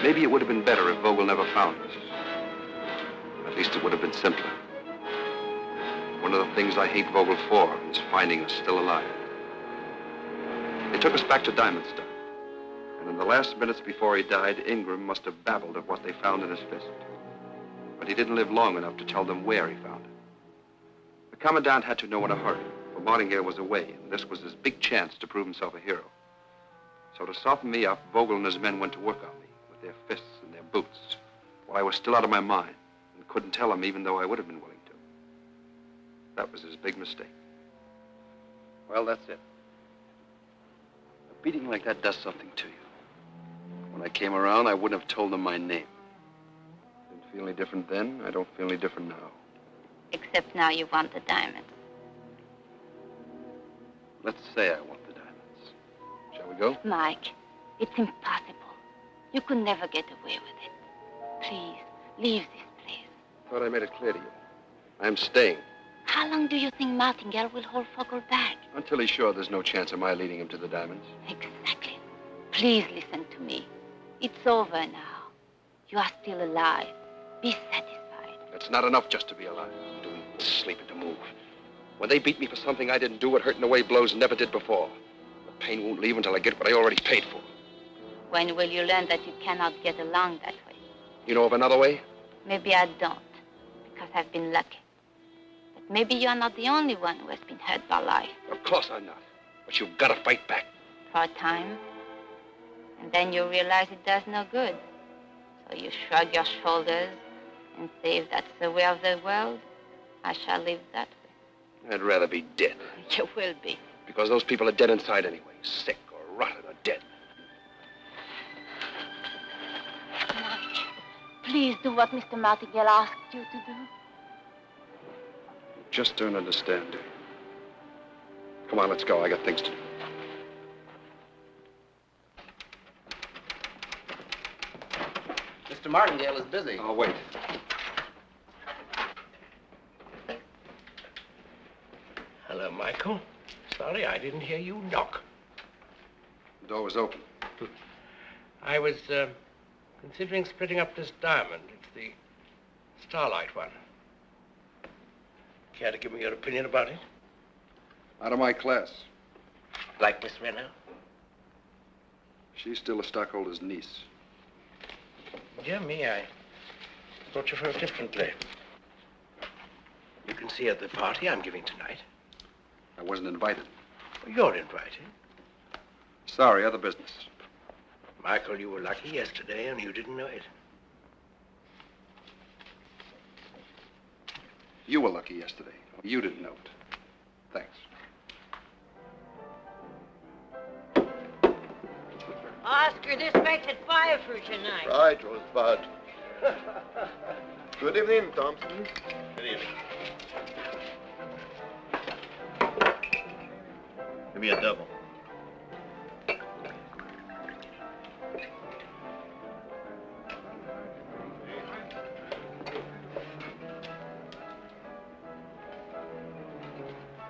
Maybe it would have been better if Vogel never found us. At least it would have been simpler. One of the things I hate Vogel for is finding us still alive. They took us back to Diamond Star. And in the last minutes before he died, Ingram must have babbled of what they found in his fist. But he didn't live long enough to tell them where he found it. The Commandant had to know in a hurry, for Martingale was away, and this was his big chance to prove himself a hero. So to soften me up, Vogel and his men went to work on me, their fists and their boots, while I was still out of my mind and couldn't tell him even though I would have been willing to. That was his big mistake. Well, that's it. A beating like that does something to you. When I came around, I wouldn't have told them my name. Didn't feel any different then. I don't feel any different now. Except now you want the diamonds. Let's say I want the diamonds. Shall we go? Mike, it's impossible. You could never get away with it. Please, leave this place. Thought I made it clear to you. I'm staying. How long do you think Martingale will hold Vogel back? Until he's sure there's no chance of my leading him to the diamonds. Exactly. Please listen to me. It's over now. You are still alive. Be satisfied. It's not enough just to be alive. To eat, to sleep, and to move. When they beat me for something I didn't do, it hurt in a way blows never did before. The pain won't leave until I get what I already paid for. When will you learn that you cannot get along that way? You know of another way? Maybe I don't, because I've been lucky. But maybe you're not the only one who has been hurt by life. Of course I'm not. But you've got to fight back. For a time. And then you realize it does no good. So you shrug your shoulders and say, if that's the way of the world, I shall live that way. I'd rather be dead. You will be. Because those people are dead inside anyway. Sick or rotten or dead. Please do what Mr. Martingale asked you to do. You just don't understand, do you? Come on, let's go. I got things to do. Mr. Martingale is busy. I'll wait. Hello, Michael. Sorry I didn't hear you knock. The door was open. I was considering splitting up this diamond. It's the Starlight one. Care to give me your opinion about it? Out of my class. Like Miss Renner? She's still a stockholder's niece. Dear me, I thought you felt differently. You can see her at the party I'm giving tonight. I wasn't invited. You're invited. Sorry, other business. Michael, you were lucky yesterday and you didn't know it. You were lucky yesterday. You didn't know it. Thanks. Oscar, this makes it 5 for tonight. Right, Rosebud. Good evening, Thompson. Good evening. Give me a double.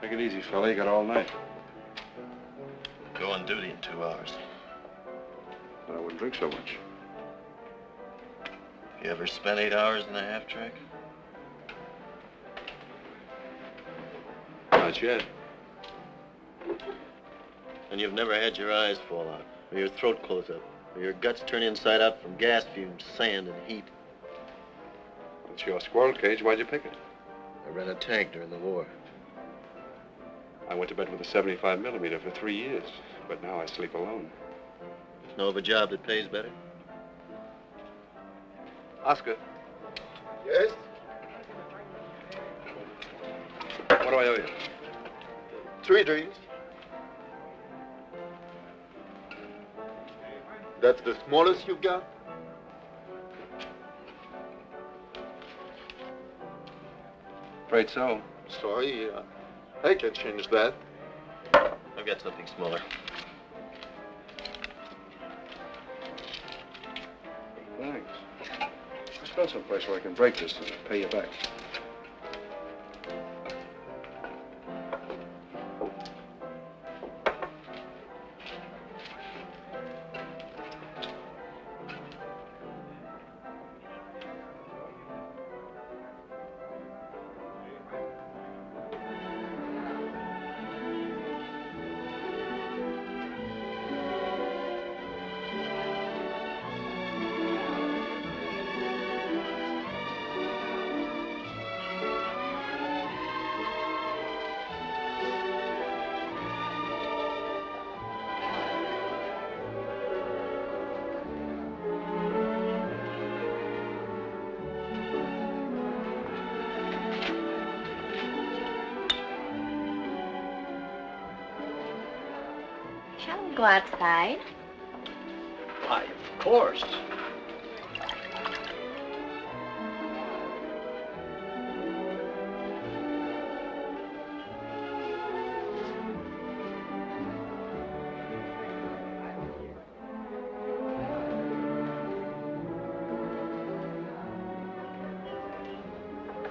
Take it easy, fella. You got all night. Go on duty in 2 hours. But I wouldn't drink so much. You ever spent 8 hours in a half track? Not yet. And you've never had your eyes fall out, or your throat close up, or your guts turn inside out from gas fumes, sand, and heat. It's your squirrel cage. Why'd you pick it? I ran a tank during the war. I went to bed with a 75 millimeter for 3 years, but now I sleep alone. Know of a job that pays better? Oscar, Yes? what do I owe you? 3 drinks. That's the smallest you've got? Afraid so. Sorry, I can change that. I've got something smaller. Thanks. Let's go someplace where I can break this and pay you back. Shall we go outside? Why, of course.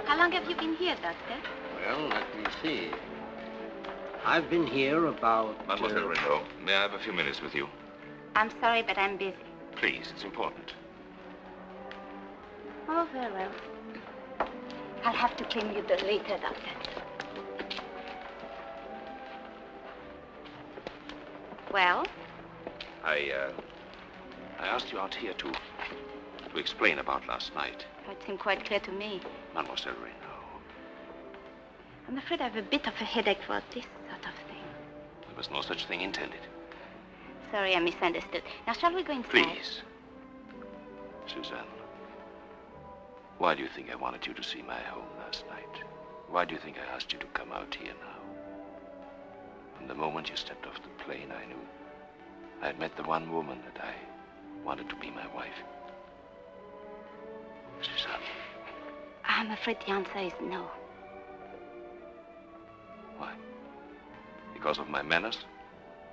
How long have you been here, Doctor? Well, let me see. I've been here about... Mademoiselle Renaud, may I have a few minutes with you? I'm sorry, but I'm busy. Please, it's important. Oh, very well. I'll have to claim you the later, Doctor. Well? I asked you out here to explain about last night. It seemed quite clear to me. Mademoiselle Renaud. I'm afraid I have a bit of a headache for this sort of thing. There was no such thing intended. Sorry, I misunderstood. Now, shall we go inside? Please. Suzanne, why do you think I wanted you to see my home last night? Why do you think I asked you to come out here now? From the moment you stepped off the plane, I knew I had met the one woman that I wanted to be my wife. Suzanne. I'm afraid the answer is no. Why? Because of my manners?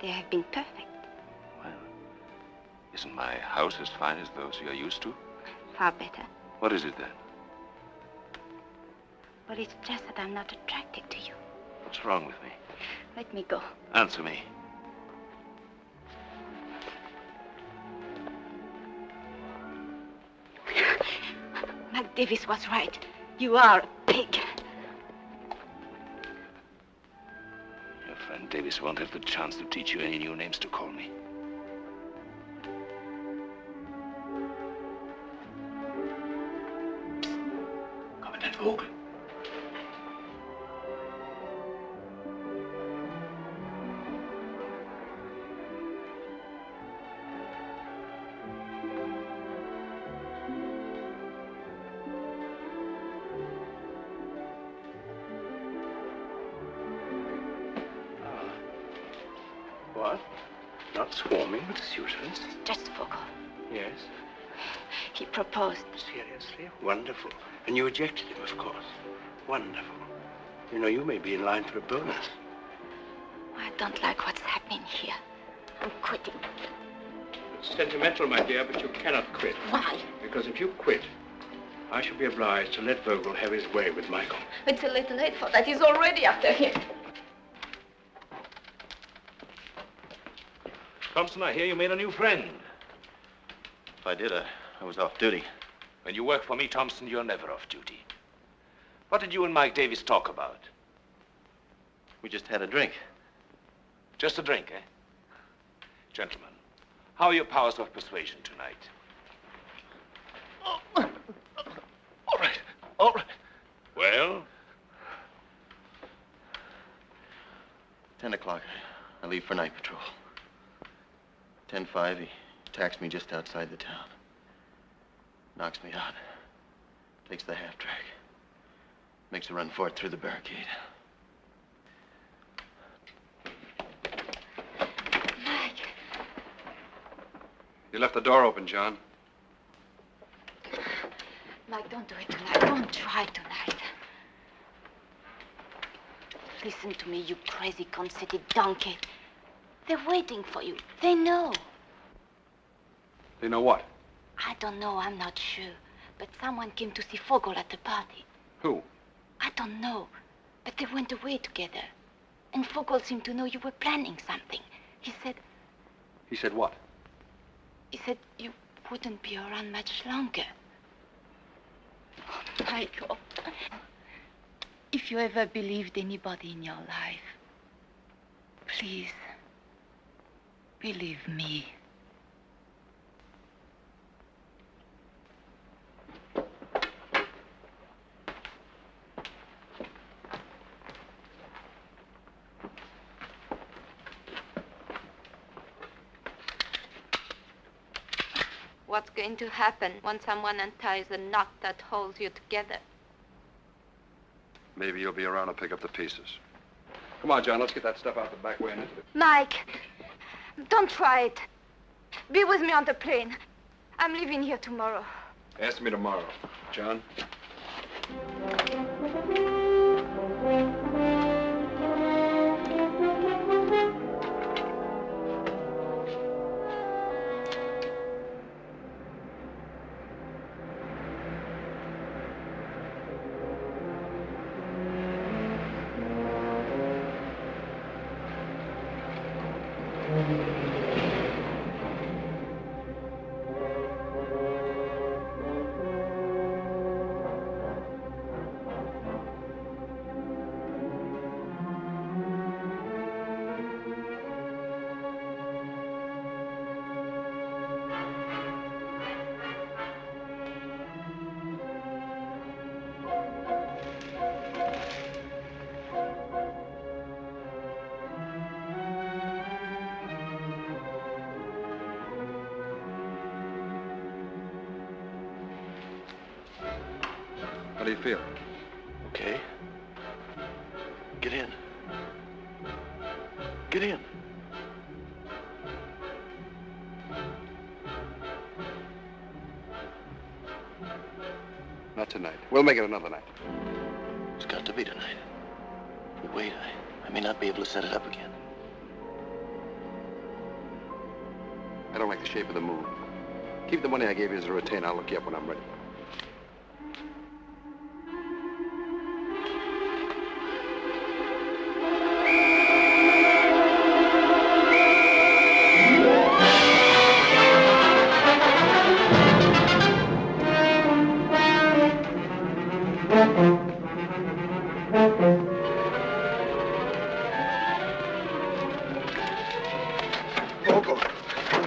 They have been perfect. Well, isn't my house as fine as those you're used to? Far better. What is it then? Well, it's just that I'm not attracted to you. What's wrong with me? Let me go. Answer me. Davis was right. You are a pig. Your friend Davis won't have the chance to teach you any new names to call me. Commandant Vogel. What? Not swarming with suitors? Just Vogel. Yes. He proposed. Seriously? Wonderful. And you ejected him, of course. Wonderful. You know, you may be in line for a bonus. I don't like what's happening here. I'm quitting. It's sentimental, my dear, but you cannot quit. Why? Because if you quit, I shall be obliged to let Vogel have his way with Michael. It's a little late for that. He's already after him. Thompson, I hear you made a new friend. If I did, I was off duty. When you work for me, Thompson, you're never off duty. What did you and Mike Davis talk about? We just had a drink. Just a drink, eh? Gentlemen, how are your powers of persuasion tonight? All right. All right. Well? 10 o'clock. I leave for night patrol. 10:05, he attacks me just outside the town. Knocks me out. Takes the half-track. Makes a run for it through the barricade. Mike. You left the door open, John. Mike, don't do it tonight. Don't try tonight. Listen to me, you crazy, conceited donkey. They're waiting for you. They know. They know what? I don't know. I'm not sure. But someone came to see Vogel at the party. Who? I don't know. But they went away together. And Vogel seemed to know you were planning something. He said what? He said you wouldn't be around much longer. Oh, Michael. If you ever believed anybody in your life, please, believe me. What's going to happen when someone unties the knot that holds you together? Maybe you'll be around to pick up the pieces. Come on, John, let's get that stuff out the back way and into the... Mike, don't try it. Be with me on the plane. I'm leaving here tomorrow. Ask me tomorrow. John? How do you feel? Okay. Get in. Get in. Not tonight. We'll make it another night. It's got to be tonight. If we wait, I may not be able to set it up again. I don't like the shape of the moon. Keep the money I gave you as a retainer. I'll look you up when I'm ready.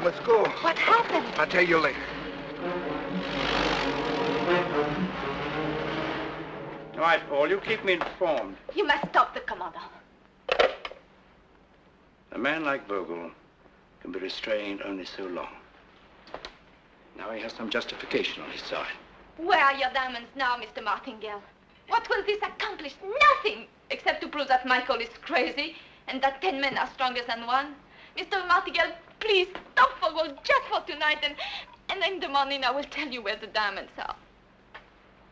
Come, let's go. What happened? I'll tell you later. All right, Paul, you keep me informed. You must stop the commander. A man like Vogel can be restrained only so long. Now he has some justification on his side. Where are your diamonds now, Mr. Martingale? What will this accomplish? Nothing, except to prove that Michael is crazy and that 10 men are stronger than one. Mr. Martingale, please stop Vogel just for tonight, and in the morning I will tell you where the diamonds are.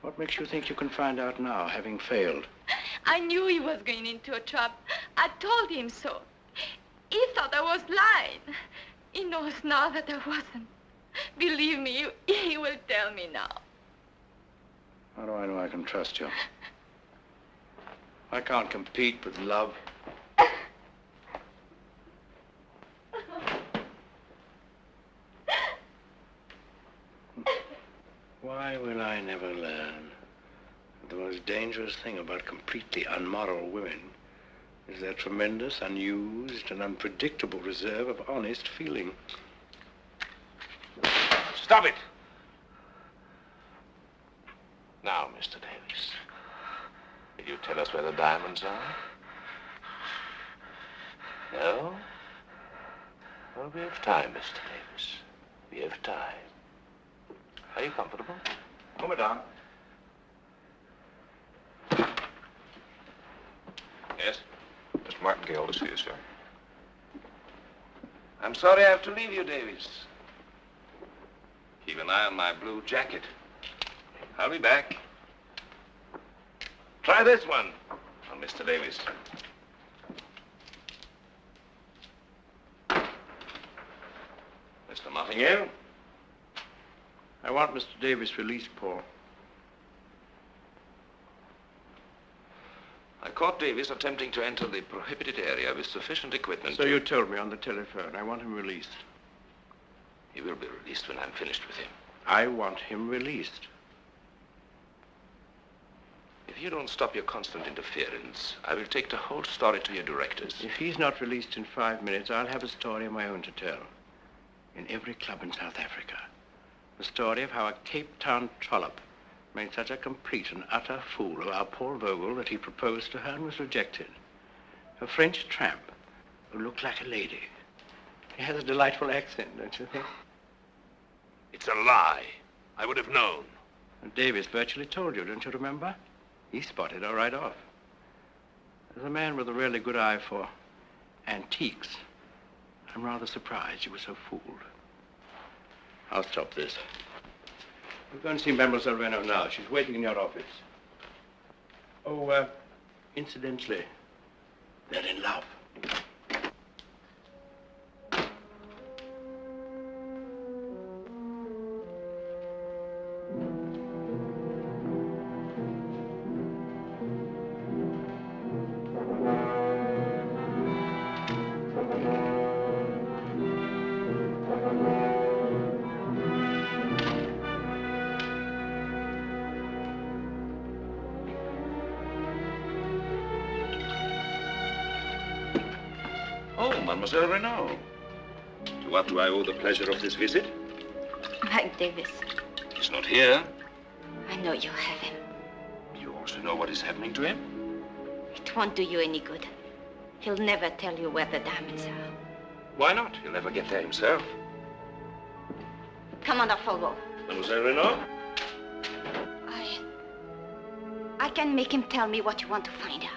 What makes you think you can find out now, having failed? I knew he was going into a trap. I told him so. He thought I was lying. He knows now that I wasn't. Believe me, he will tell me now. How do I know I can trust you? I can't compete with love. Why will I never learn? The most dangerous thing about completely unmoral women is their tremendous, unused, and unpredictable reserve of honest feeling. Stop it! Now, Mr. Davis, will you tell us where the diamonds are? No? Well, we have time, Mr. Davis. We have time. Are you comfortable? Come down. Yes? Mr. Martingale to see you, sir. I'm sorry I have to leave you, Davis. Keep an eye on my blue jacket. I'll be back. Try this one on Mr. Davis. Mr. Martingale? I want Mr. Davis released, Paul. I caught Davis attempting to enter the prohibited area with sufficient equipment. So you told me on the telephone. I want him released. He will be released when I'm finished with him. I want him released. If you don't stop your constant interference, I will take the whole story to your directors. If he's not released in 5 minutes, I'll have a story of my own to tell. In every club in South Africa. The story of how a Cape Town trollop made such a complete and utter fool of our poor Vogel that he proposed to her and was rejected. A French tramp who looked like a lady. He has a delightful accent, don't you think? It's a lie. I would have known. And Davis virtually told you, don't you remember? He spotted her right off. As a man with a really good eye for antiques, I'm rather surprised you were so fooled. I'll stop this. We'll go and see Mademoiselle Renault now. She's waiting in your office. Oh, incidentally, they're in love. Mademoiselle Renault. To what do I owe the pleasure of this visit? Mike Davis. He's not here. I know you have him. You also know what is happening to him? It won't do you any good. He'll never tell you where the diamonds are. Why not? He'll never get there himself. Commander Vogel. Mademoiselle Renault? I can make him tell me what you want to find out.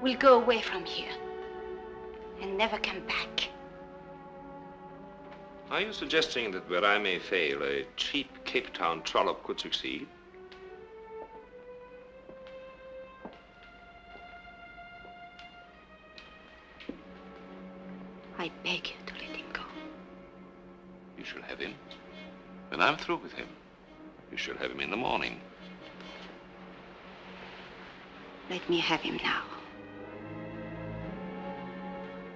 We'll go away from here and never come back. Are you suggesting that where I may fail, a cheap Cape Town trollop could succeed? I beg you to let him go. You shall have him. When I'm through with him, you shall have him in the morning. Let me have him now.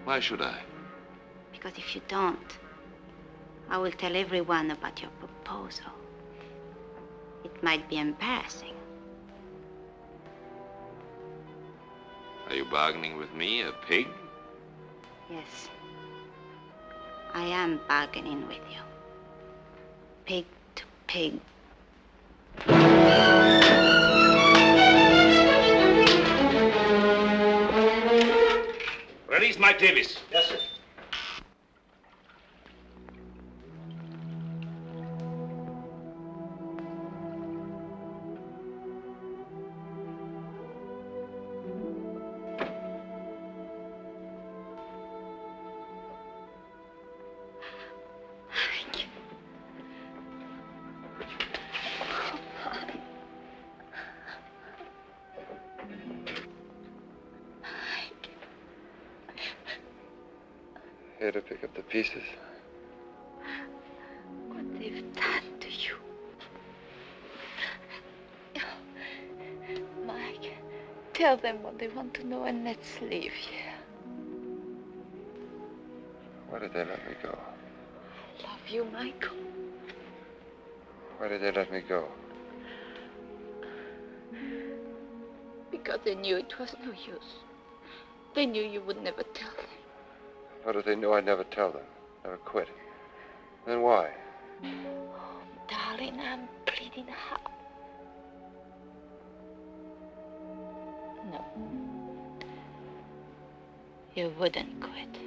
Why should I? Because if you don't, I will tell everyone about your proposal. It might be embarrassing. Are you bargaining with me, a pig? Yes. I am bargaining with you. Pig to pig. Release Mike Davis. Yes, sir. Here to pick up the pieces. What they've done to you. Mike, tell them what they want to know and let's leave here. Why did they let me go? I love you, Michael. Why did they let me go? Because they knew it was no use. They knew you would never tell them. How did they know I'd never tell them? Never quit? Then why? Oh, darling, I'm bleeding hard. No. You wouldn't quit.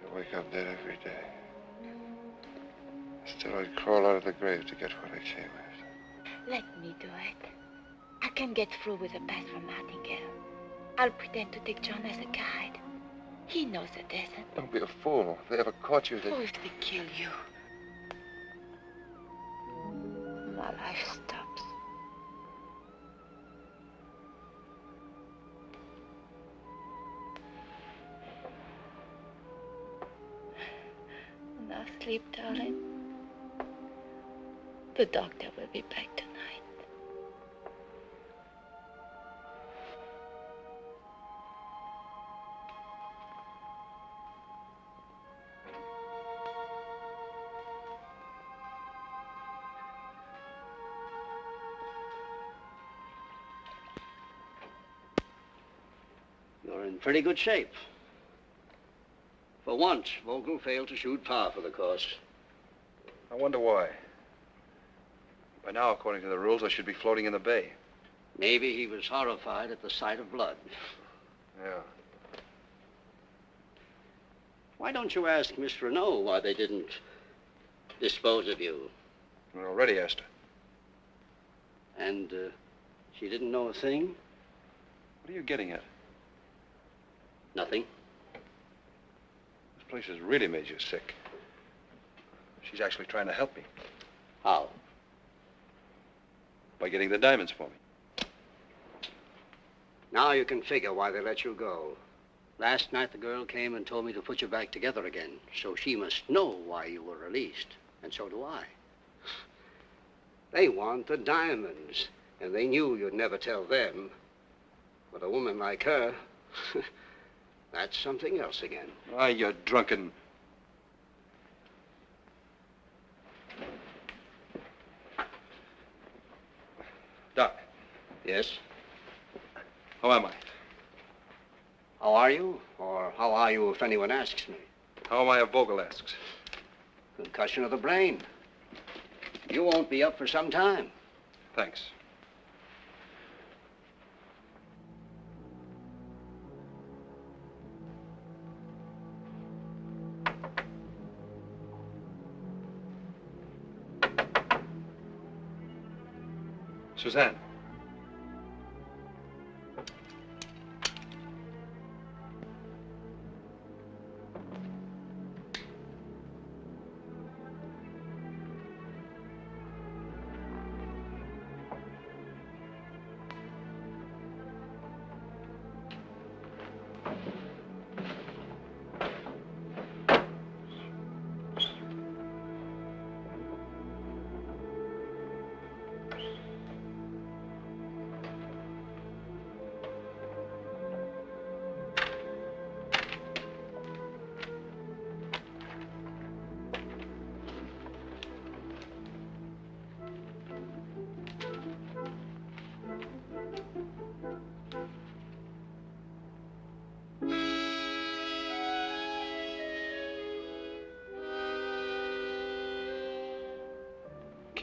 I'd wake up dead every day. Still, I'd crawl out of the grave to get what I came after. Let me do it. I can get through with a pass from Martingale. I'll pretend to take John as a guide. He knows the desert. Don't be a fool. If they ever caught you, Oh, if they kill you, my life stops. Now sleep, darling. The doctor will be back tonight. You're in pretty good shape. For once, Vogel failed to shoot par for the course. I wonder why. By now, according to the rules, I should be floating in the bay. Maybe he was horrified at the sight of blood. Yeah. Why don't you ask Miss Renault why they didn't dispose of you? I already asked her. And she didn't know a thing? What are you getting at? Nothing. This place has really made you sick. She's actually trying to help me. How? By getting the diamonds for me. Now you can figure why they let you go. Last night the girl came and told me to put you back together again, so she must know why you were released, and so do I. They want the diamonds, and they knew you'd never tell them. But a woman like her, that's something else again. Ah, you drunken... Doc. Yes? How am I? How are you? Or how are you if anyone asks me? How am I if Vogel asks? Concussion of the brain. You won't be up for some time. Thanks. Suzanne.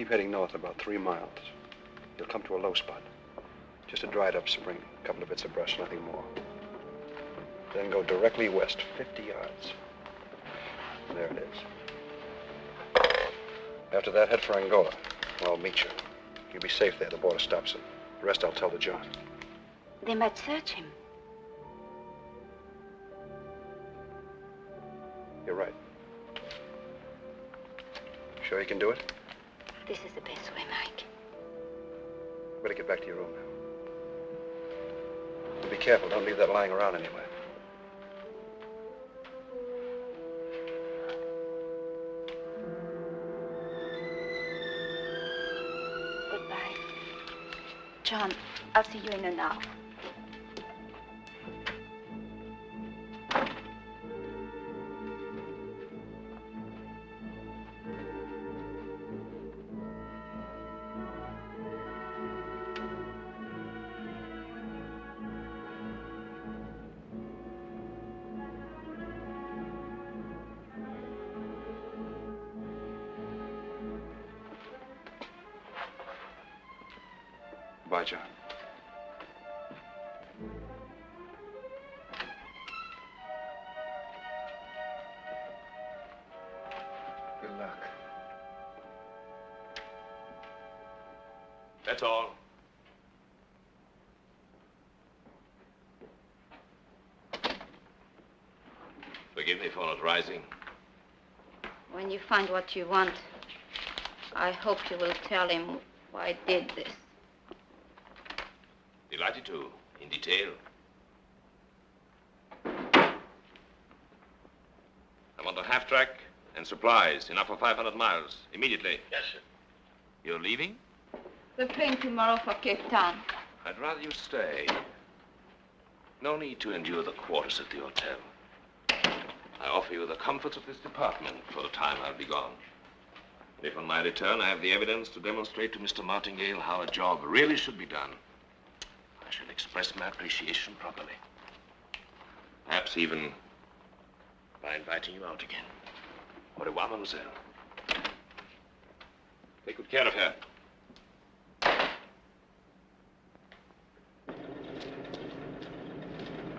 keep heading north about 3 miles. You'll come to a low spot. Just a dried up spring, a couple of bits of brush, nothing more. Then go directly west, 50 yards. There it is. After that, head for Angola. I'll meet you. You'll be safe there. The border stops him. The rest I'll tell to John. They might search him. You're right. Sure you can do it? This is the best way, Mike. Better get back to your room now. And be careful. Don't leave that lying around anywhere. Goodbye. John, I'll see you in an hour. Bye, John. Good luck. That's all. Forgive me for not rising. When you find what you want, I hope you will tell him why I did this. Delighted to, in detail. I want a half-track and supplies, enough for 500 miles, immediately. Yes, sir. You're leaving? The plane tomorrow for Cape Town. I'd rather you stay. No need to endure the quarters at the hotel. I offer you the comforts of this department for the time I'll be gone. And if on my return I have the evidence to demonstrate to Mr. Martingale how a job really should be done, I shall express my appreciation properly. Perhaps even by inviting you out again. Au revoir, mademoiselle. Take good care of her.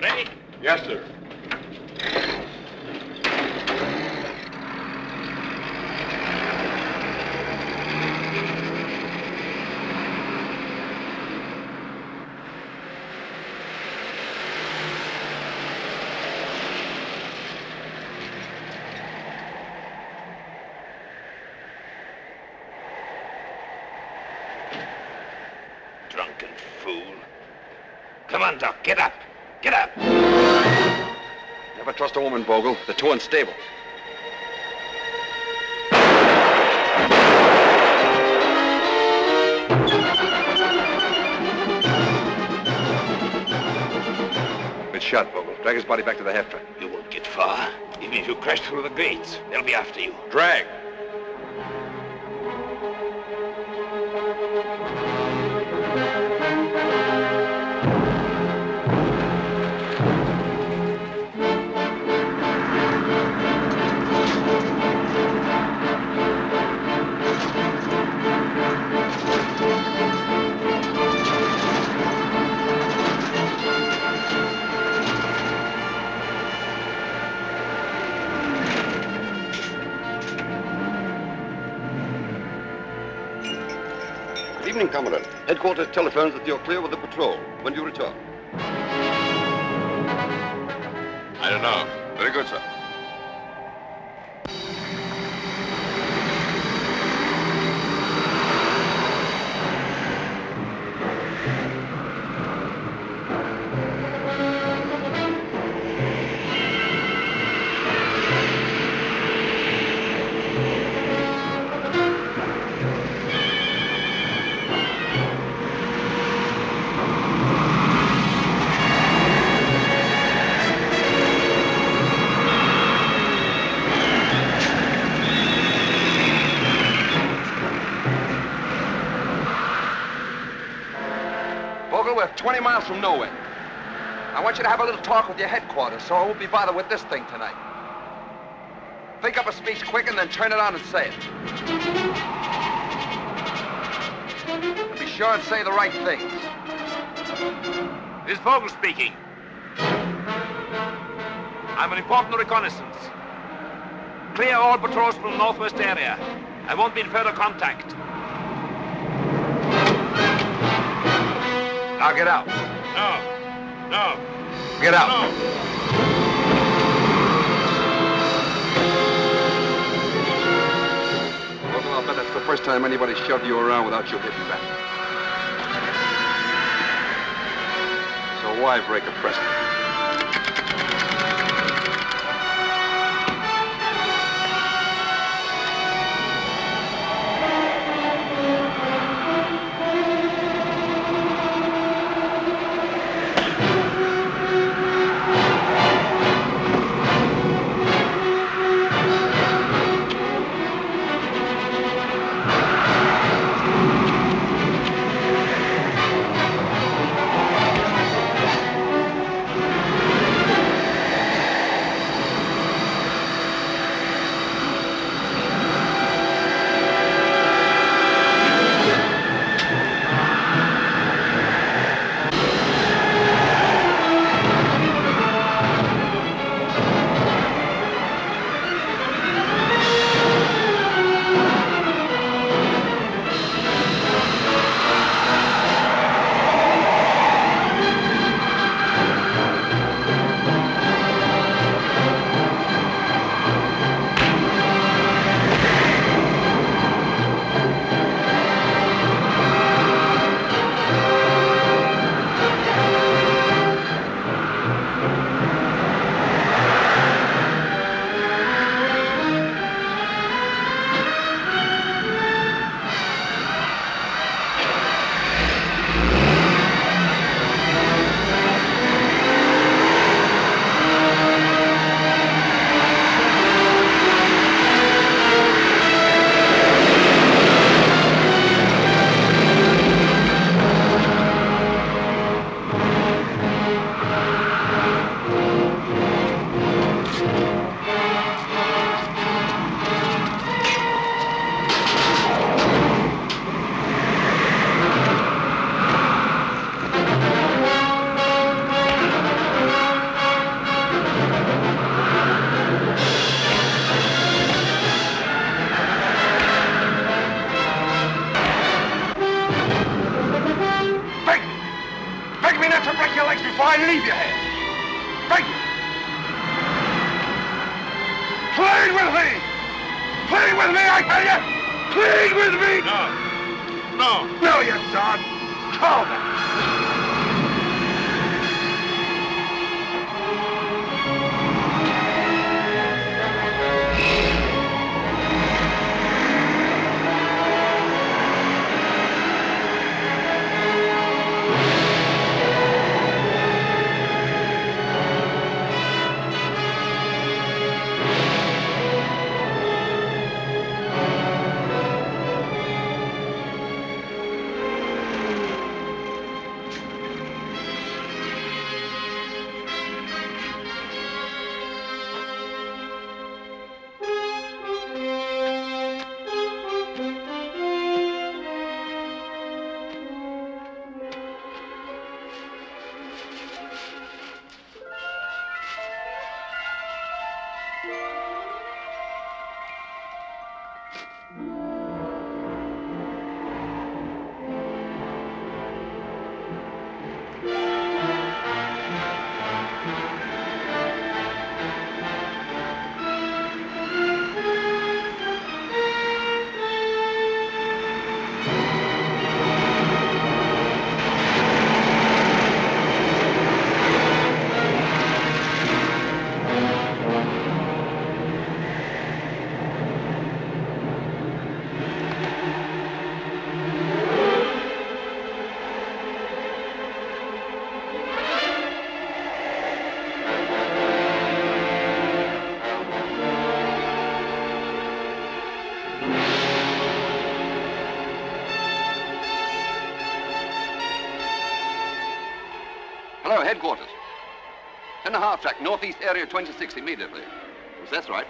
Ready? Yes, sir. Drunken fool. Come on, Doc, get up. Get up. Never trust a woman, Vogel. They're too unstable. Good shot, Vogel. Drag his body back to the half-track. You won't get far. Even if you crash through the gates, they'll be after you. Drag. Evening, Commandant. Headquarters telephones that you're clear with the patrol. When do you return? I don't know. Very good, sir. Vogel, we're 20 miles from nowhere. I want you to have a little talk with your headquarters, so I won't be bothered with this thing tonight. Think up a speech quick and then turn it on and say it. sure and say the right things. This is Vogel speaking. I'm an important reconnaissance. Clear all patrols from the northwest area. I won't be in further contact. Now get out. No. Get out. No. Well, I'll bet that's the first time anybody shoved you around without you hitting back. So why break a precedent? I leave you here. Beg you. Plead with me. Plead with me, I tell you. Plead with me. No, you don't. Call me. Hello, headquarters. 10.5 track, northeast area 26 immediately. Yes, that's right.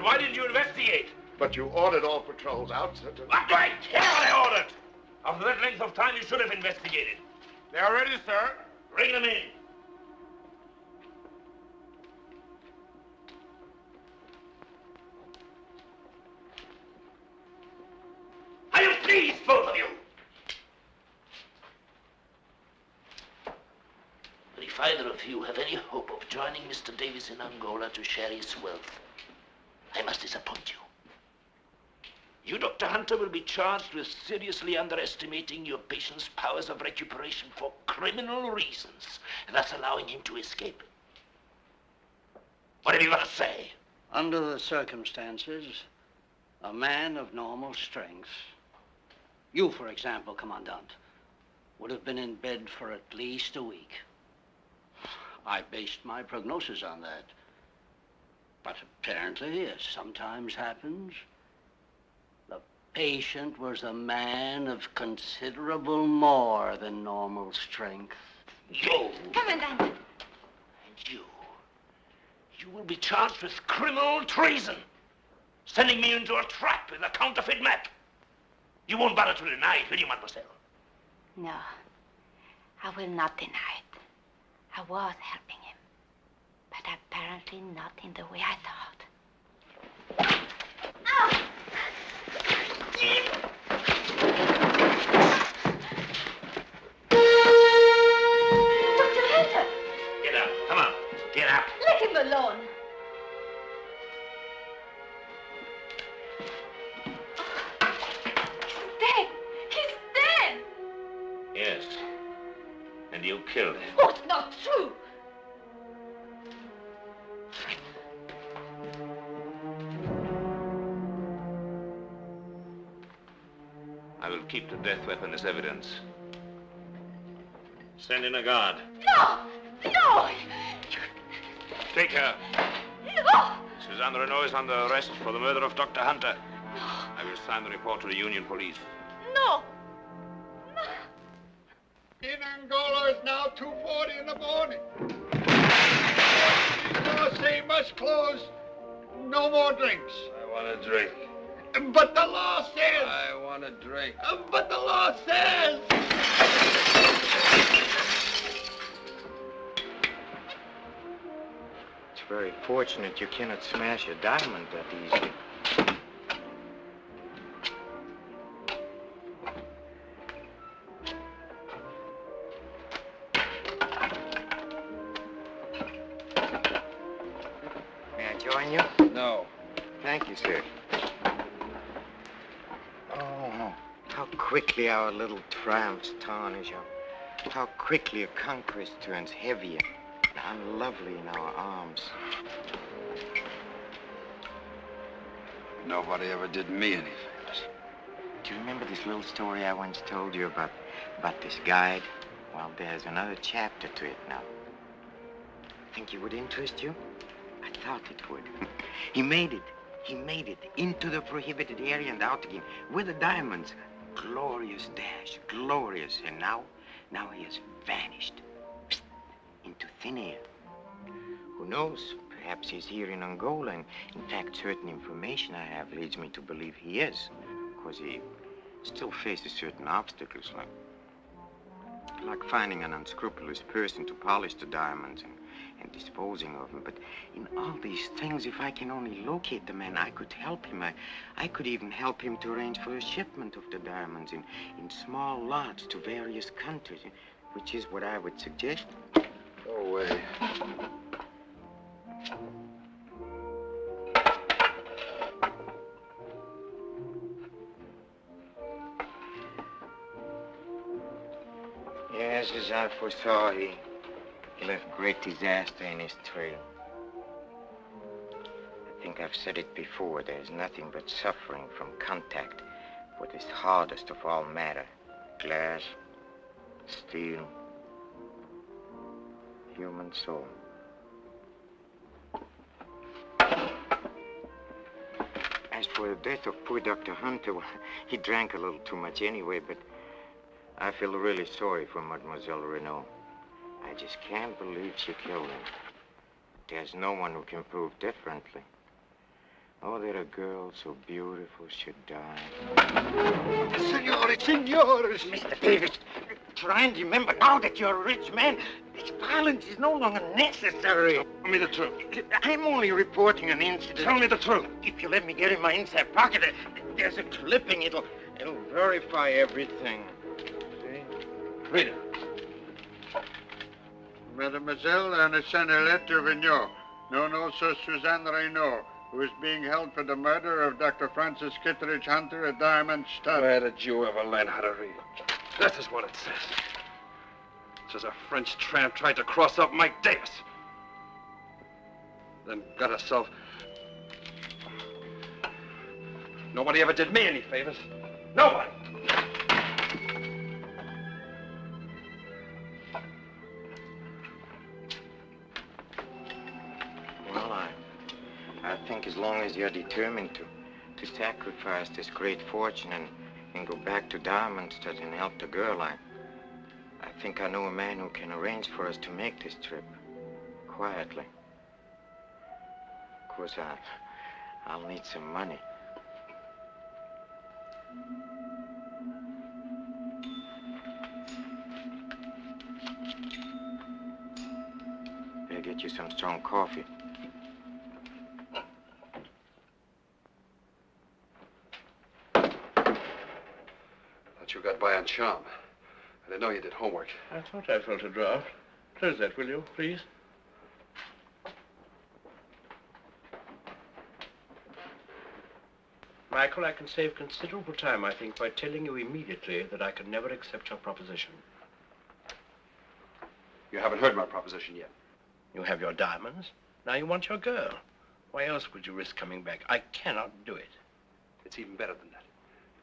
why didn't you investigate? But you ordered all patrols out, sir. What do I care what I ordered? After that length of time, you should have investigated. They are ready, sir. Bring them in. Are you pleased, both of you? But if either of you have any hope of joining Mr. Davis in Angola to share his wealth, I must disappoint you. You, Dr. Hunter, will be charged with seriously underestimating your patient's powers of recuperation for criminal reasons, thus allowing him to escape. What have you got to say? Under the circumstances, a man of normal strength, you, for example, Commandant, would have been in bed for at least a week. I based my prognosis on that. But apparently, as sometimes happens, the patient was a man of considerable more than normal strength. You! Commandant! And you will be charged with criminal treason, sending me into a trap with a counterfeit map. You won't bother to deny it, will you, mademoiselle? No, I will not deny it. I was helping him, but apparently not in the way I thought. Oh! Dr. Hunter! Get up, come on, get up. Let him alone. Dead! He's dead! Yes, and you killed him. Oh, it's not true! I will keep the death weapon as evidence. Send in a guard. No! No! Take her. No! Suzanne Renault is under arrest for the murder of Dr. Hunter. I will sign the report to the Union Police. No! In Angola, it's now 2:40 in the morning. These laws say must close. No more drinks. I want a drink. But the law says. I want a drink. But the law says. It's very fortunate you cannot smash a diamond that easily. May I join you? No. Thank you, sir. Oh, how quickly our little triumphs tarnish, how quickly a conquest turns heavier and unlovely in our arms. Nobody ever did me any favors. Do you remember this little story I once told you about this guide? Well, there's another chapter to it now. Think it would interest you? I thought it would. He made it into the prohibited area and out again with the diamonds. Glorious dash, glorious. And now he has vanished into thin air. Who knows? Perhaps he's here in Angola. And in fact, certain information I have leads me to believe he is. Because he still faces certain obstacles, like finding an unscrupulous person to polish the diamonds and disposing of them. But in all these things, if I can only locate the man, I could help him. I could even help him to arrange for a shipment of the diamonds in small lots to various countries, which is what I would suggest. Go away. Yes, as I foresaw, he left great disaster in his trail. I think I've said it before, there's nothing but suffering from contact with this hardest of all matter. Glass, steel, human soul. As for the death of poor Dr. Hunter, well, he drank a little too much anyway, but I feel really sorry for Mademoiselle Renault. I just can't believe she killed him. There's no one who can prove differently. Oh, that a girl so beautiful should die. Senores, senores! Mr. Davis, try and remember now that you're a rich man. This violence is no longer necessary. Tell me the truth. I'm only reporting an incident. Tell me the truth. If you let me get in my inside pocket, there's a clipping. It'll verify everything. See? Read it. Mademoiselle Ernestine Lettre Vigneault, known also as Suzanne Renault, who is being held for the murder of Dr. Francis Kittredge Hunter, a diamond stud. Where did you ever learn how to read? That is what it says. It says a French tramp tried to cross up Mike Davis. Then got herself... Nobody ever did me any favors. Nobody! Well, I think as long as you're determined to sacrifice this great fortune and go back to Diamond Stud and help the girl, I think I know a man who can arrange for us to make this trip quietly. Of course, I'll need some money. Better get you some strong coffee. Thought you got by on charm. I didn't know you did homework. I thought I felt a draft. Close that, will you, please? Michael, I can save considerable time, I think, by telling you immediately that I can never accept your proposition. You haven't heard my proposition yet. You have your diamonds. Now you want your girl. Why else would you risk coming back? I cannot do it. It's even better than that.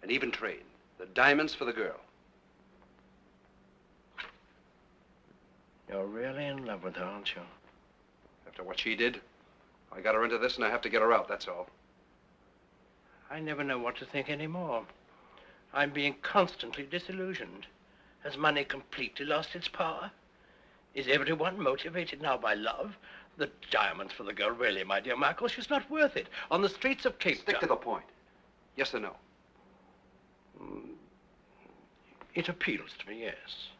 An even trade. The diamonds for the girl. You're really in love with her, aren't you? After what she did, I got her into this and I have to get her out, that's all. I never know what to think anymore. I'm being constantly disillusioned. Has money completely lost its power? Is everyone motivated now by love? The diamonds for the girl, really, my dear Michael, she's not worth it. On the streets of Cape Town... Stick to the point. Yes or no? It appeals to me, yes.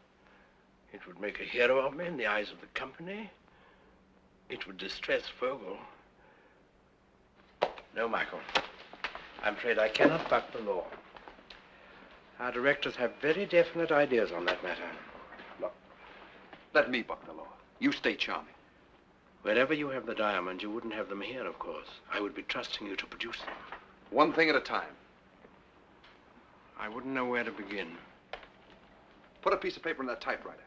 It would make a hero of me in the eyes of the company. It would distress Vogel. No, Michael. I'm afraid I cannot buck the law. Our directors have very definite ideas on that matter. Look, let me buck the law. You stay charming. Wherever you have the diamonds, you wouldn't have them here, of course. I would be trusting you to produce them. One thing at a time. I wouldn't know where to begin. Put a piece of paper in that typewriter.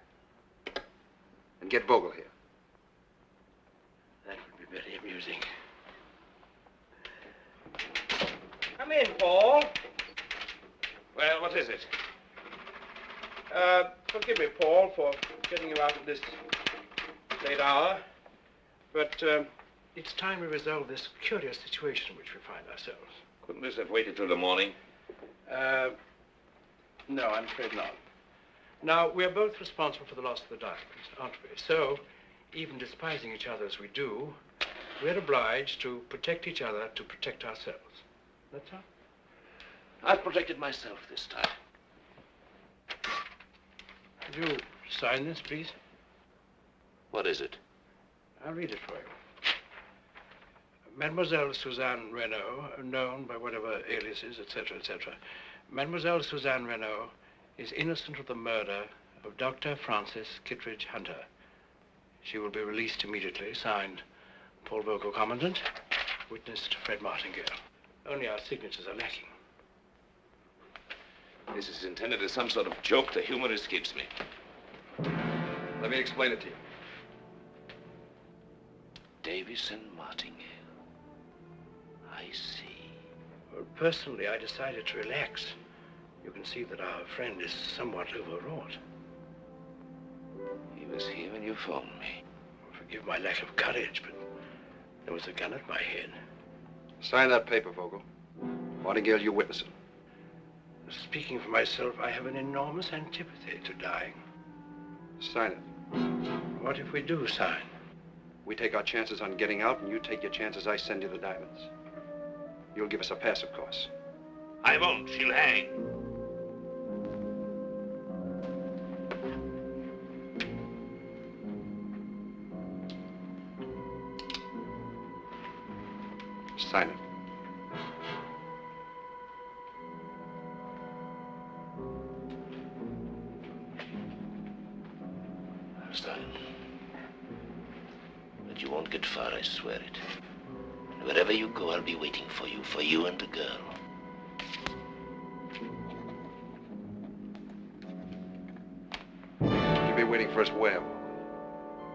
And get Vogel here. That would be very amusing. Come in, Paul. Well, what is it? Forgive me, Paul, for getting you out at this late hour. But it's time we resolve this curious situation in which we find ourselves. Couldn't this have waited till the morning? No, I'm afraid not. Now, we're both responsible for the loss of the diamonds, aren't we? So, even despising each other as we do, we're obliged to protect each other to protect ourselves. That's all. I've protected myself this time. Could you sign this, please? What is it? I'll read it for you. Mademoiselle Suzanne Renault, known by whatever aliases, etc., etc. Mademoiselle Suzanne Renault is innocent of the murder of Dr. Francis Kittredge Hunter. She will be released immediately. Signed, Paul Vogel, Commandant. Witnessed, Fred Martingale. Only our signatures are lacking. This is intended as some sort of joke. The humor escapes me. Let me explain it to you. Davis and Martingale. I see. Well, personally, I decided to relax. You can see that our friend is somewhat overwrought. He was here when you phoned me. Forgive my lack of courage, but there was a gun at my head. Sign that paper, Vogel. Martingale, you witness it. Speaking for myself, I have an enormous antipathy to dying. Sign it. What if we do sign? We take our chances on getting out, and you take your chances I send you the diamonds. You'll give us a pass, of course. I won't. She'll hang. Sign it. Son, but you won't get far, I swear it. Wherever you go, I'll be waiting for you and the girl. You'll be waiting for us where?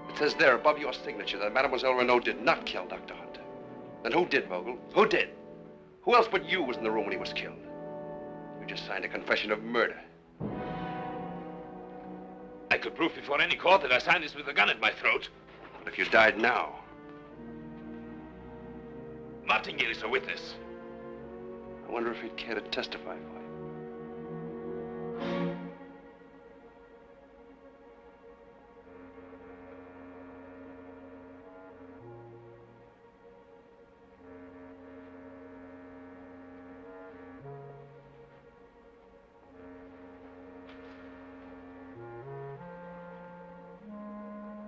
It says there above your signature that Mademoiselle Renault did not kill Dr. Hunter. Then who did, Vogel? Who did? Who else but you was in the room when he was killed? You just signed a confession of murder. I could prove before any court that I signed this with a gun at my throat. But if you died now, Martingale is a witness. I wonder if he'd care to testify for you.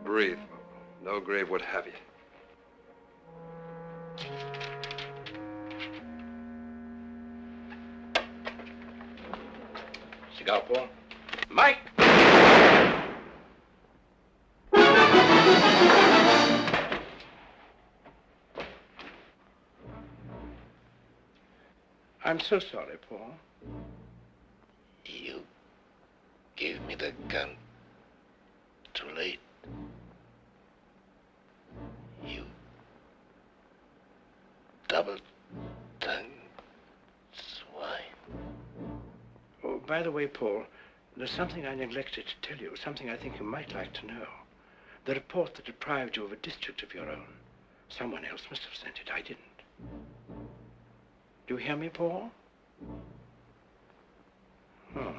Breathe. No grave would have you. Cigar, Paul? Mike! I'm so sorry, Paul. You gave me the gun too late. You double-tongued swine. Oh, by the way, Paul, there's something I neglected to tell you, something I think you might like to know. The report that deprived you of a district of your own. Someone else must have sent it. I didn't. Do you hear me, Paul? Oh.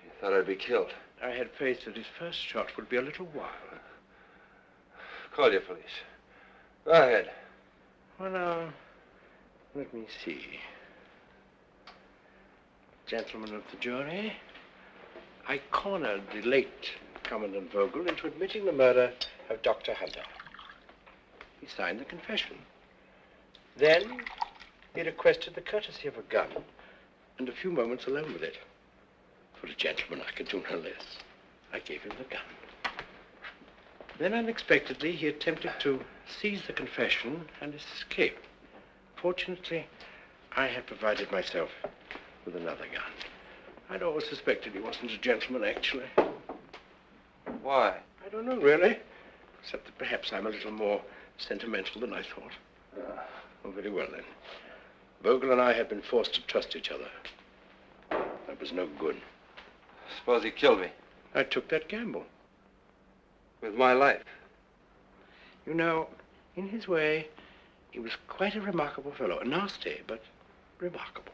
You thought I'd be killed. I had faith that his first shot would be a little while. Call your police. Go ahead. Well, now, let me see. Gentlemen of the jury, I cornered the late Commandant Vogel into admitting the murder of Dr. Hunter. He signed the confession. Then he requested the courtesy of a gun and a few moments alone with it. For a gentleman, I could do no less. I gave him the gun. Then unexpectedly, he attempted to seize the confession and escape. Fortunately, I had provided myself with another gun. I'd always suspected he wasn't a gentleman, actually. Why? I don't know, really. Except that perhaps I'm a little more sentimental than I thought. Oh, very well, then. Vogel and I had been forced to trust each other. That was no good. Suppose he killed me. I took that gamble. With my life. You know, in his way, he was quite a remarkable fellow. Nasty, but remarkable.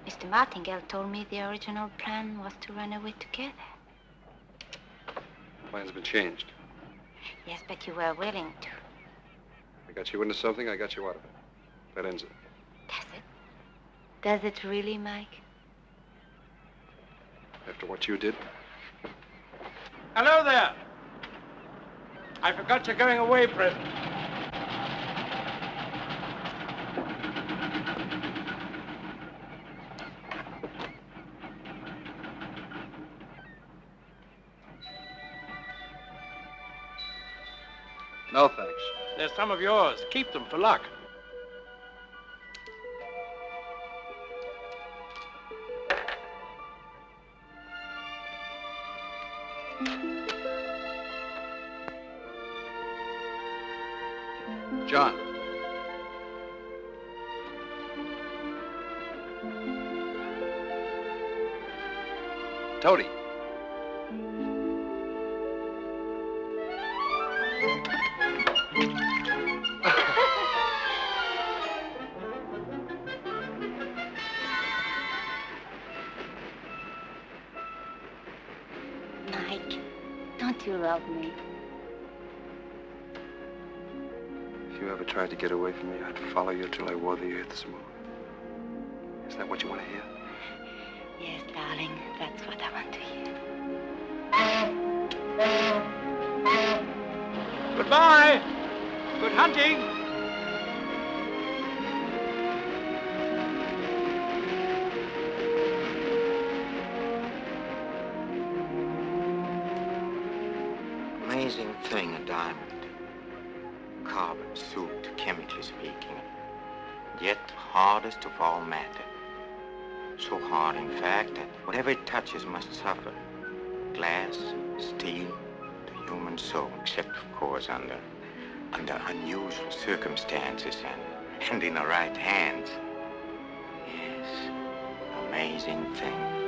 Mr. Martingale told me the original plan was to run away together. Plans been changed. Yes, but you were willing to. I got you into something, I got you out of it. That ends it. Does it really, Mike? After what you did? Hello there. I forgot you're going away present. No, thanks. There's some of yours. Keep them for luck. John. Toady. Mike, don't you love me? If you ever tried to get away from me, I'd follow you till I wore the earth smooth. Is that what you want to hear? Yes, darling, that's what I want to hear. Goodbye. Good hunting. Amazing thing, a diamond. Carbon, souped, chemically speaking. Yet hardest of all matter. So hard, in fact, that whatever it touches must suffer. Glass, steel, the human soul, except, of course, under unusual circumstances and in the right hands. Yes, amazing thing.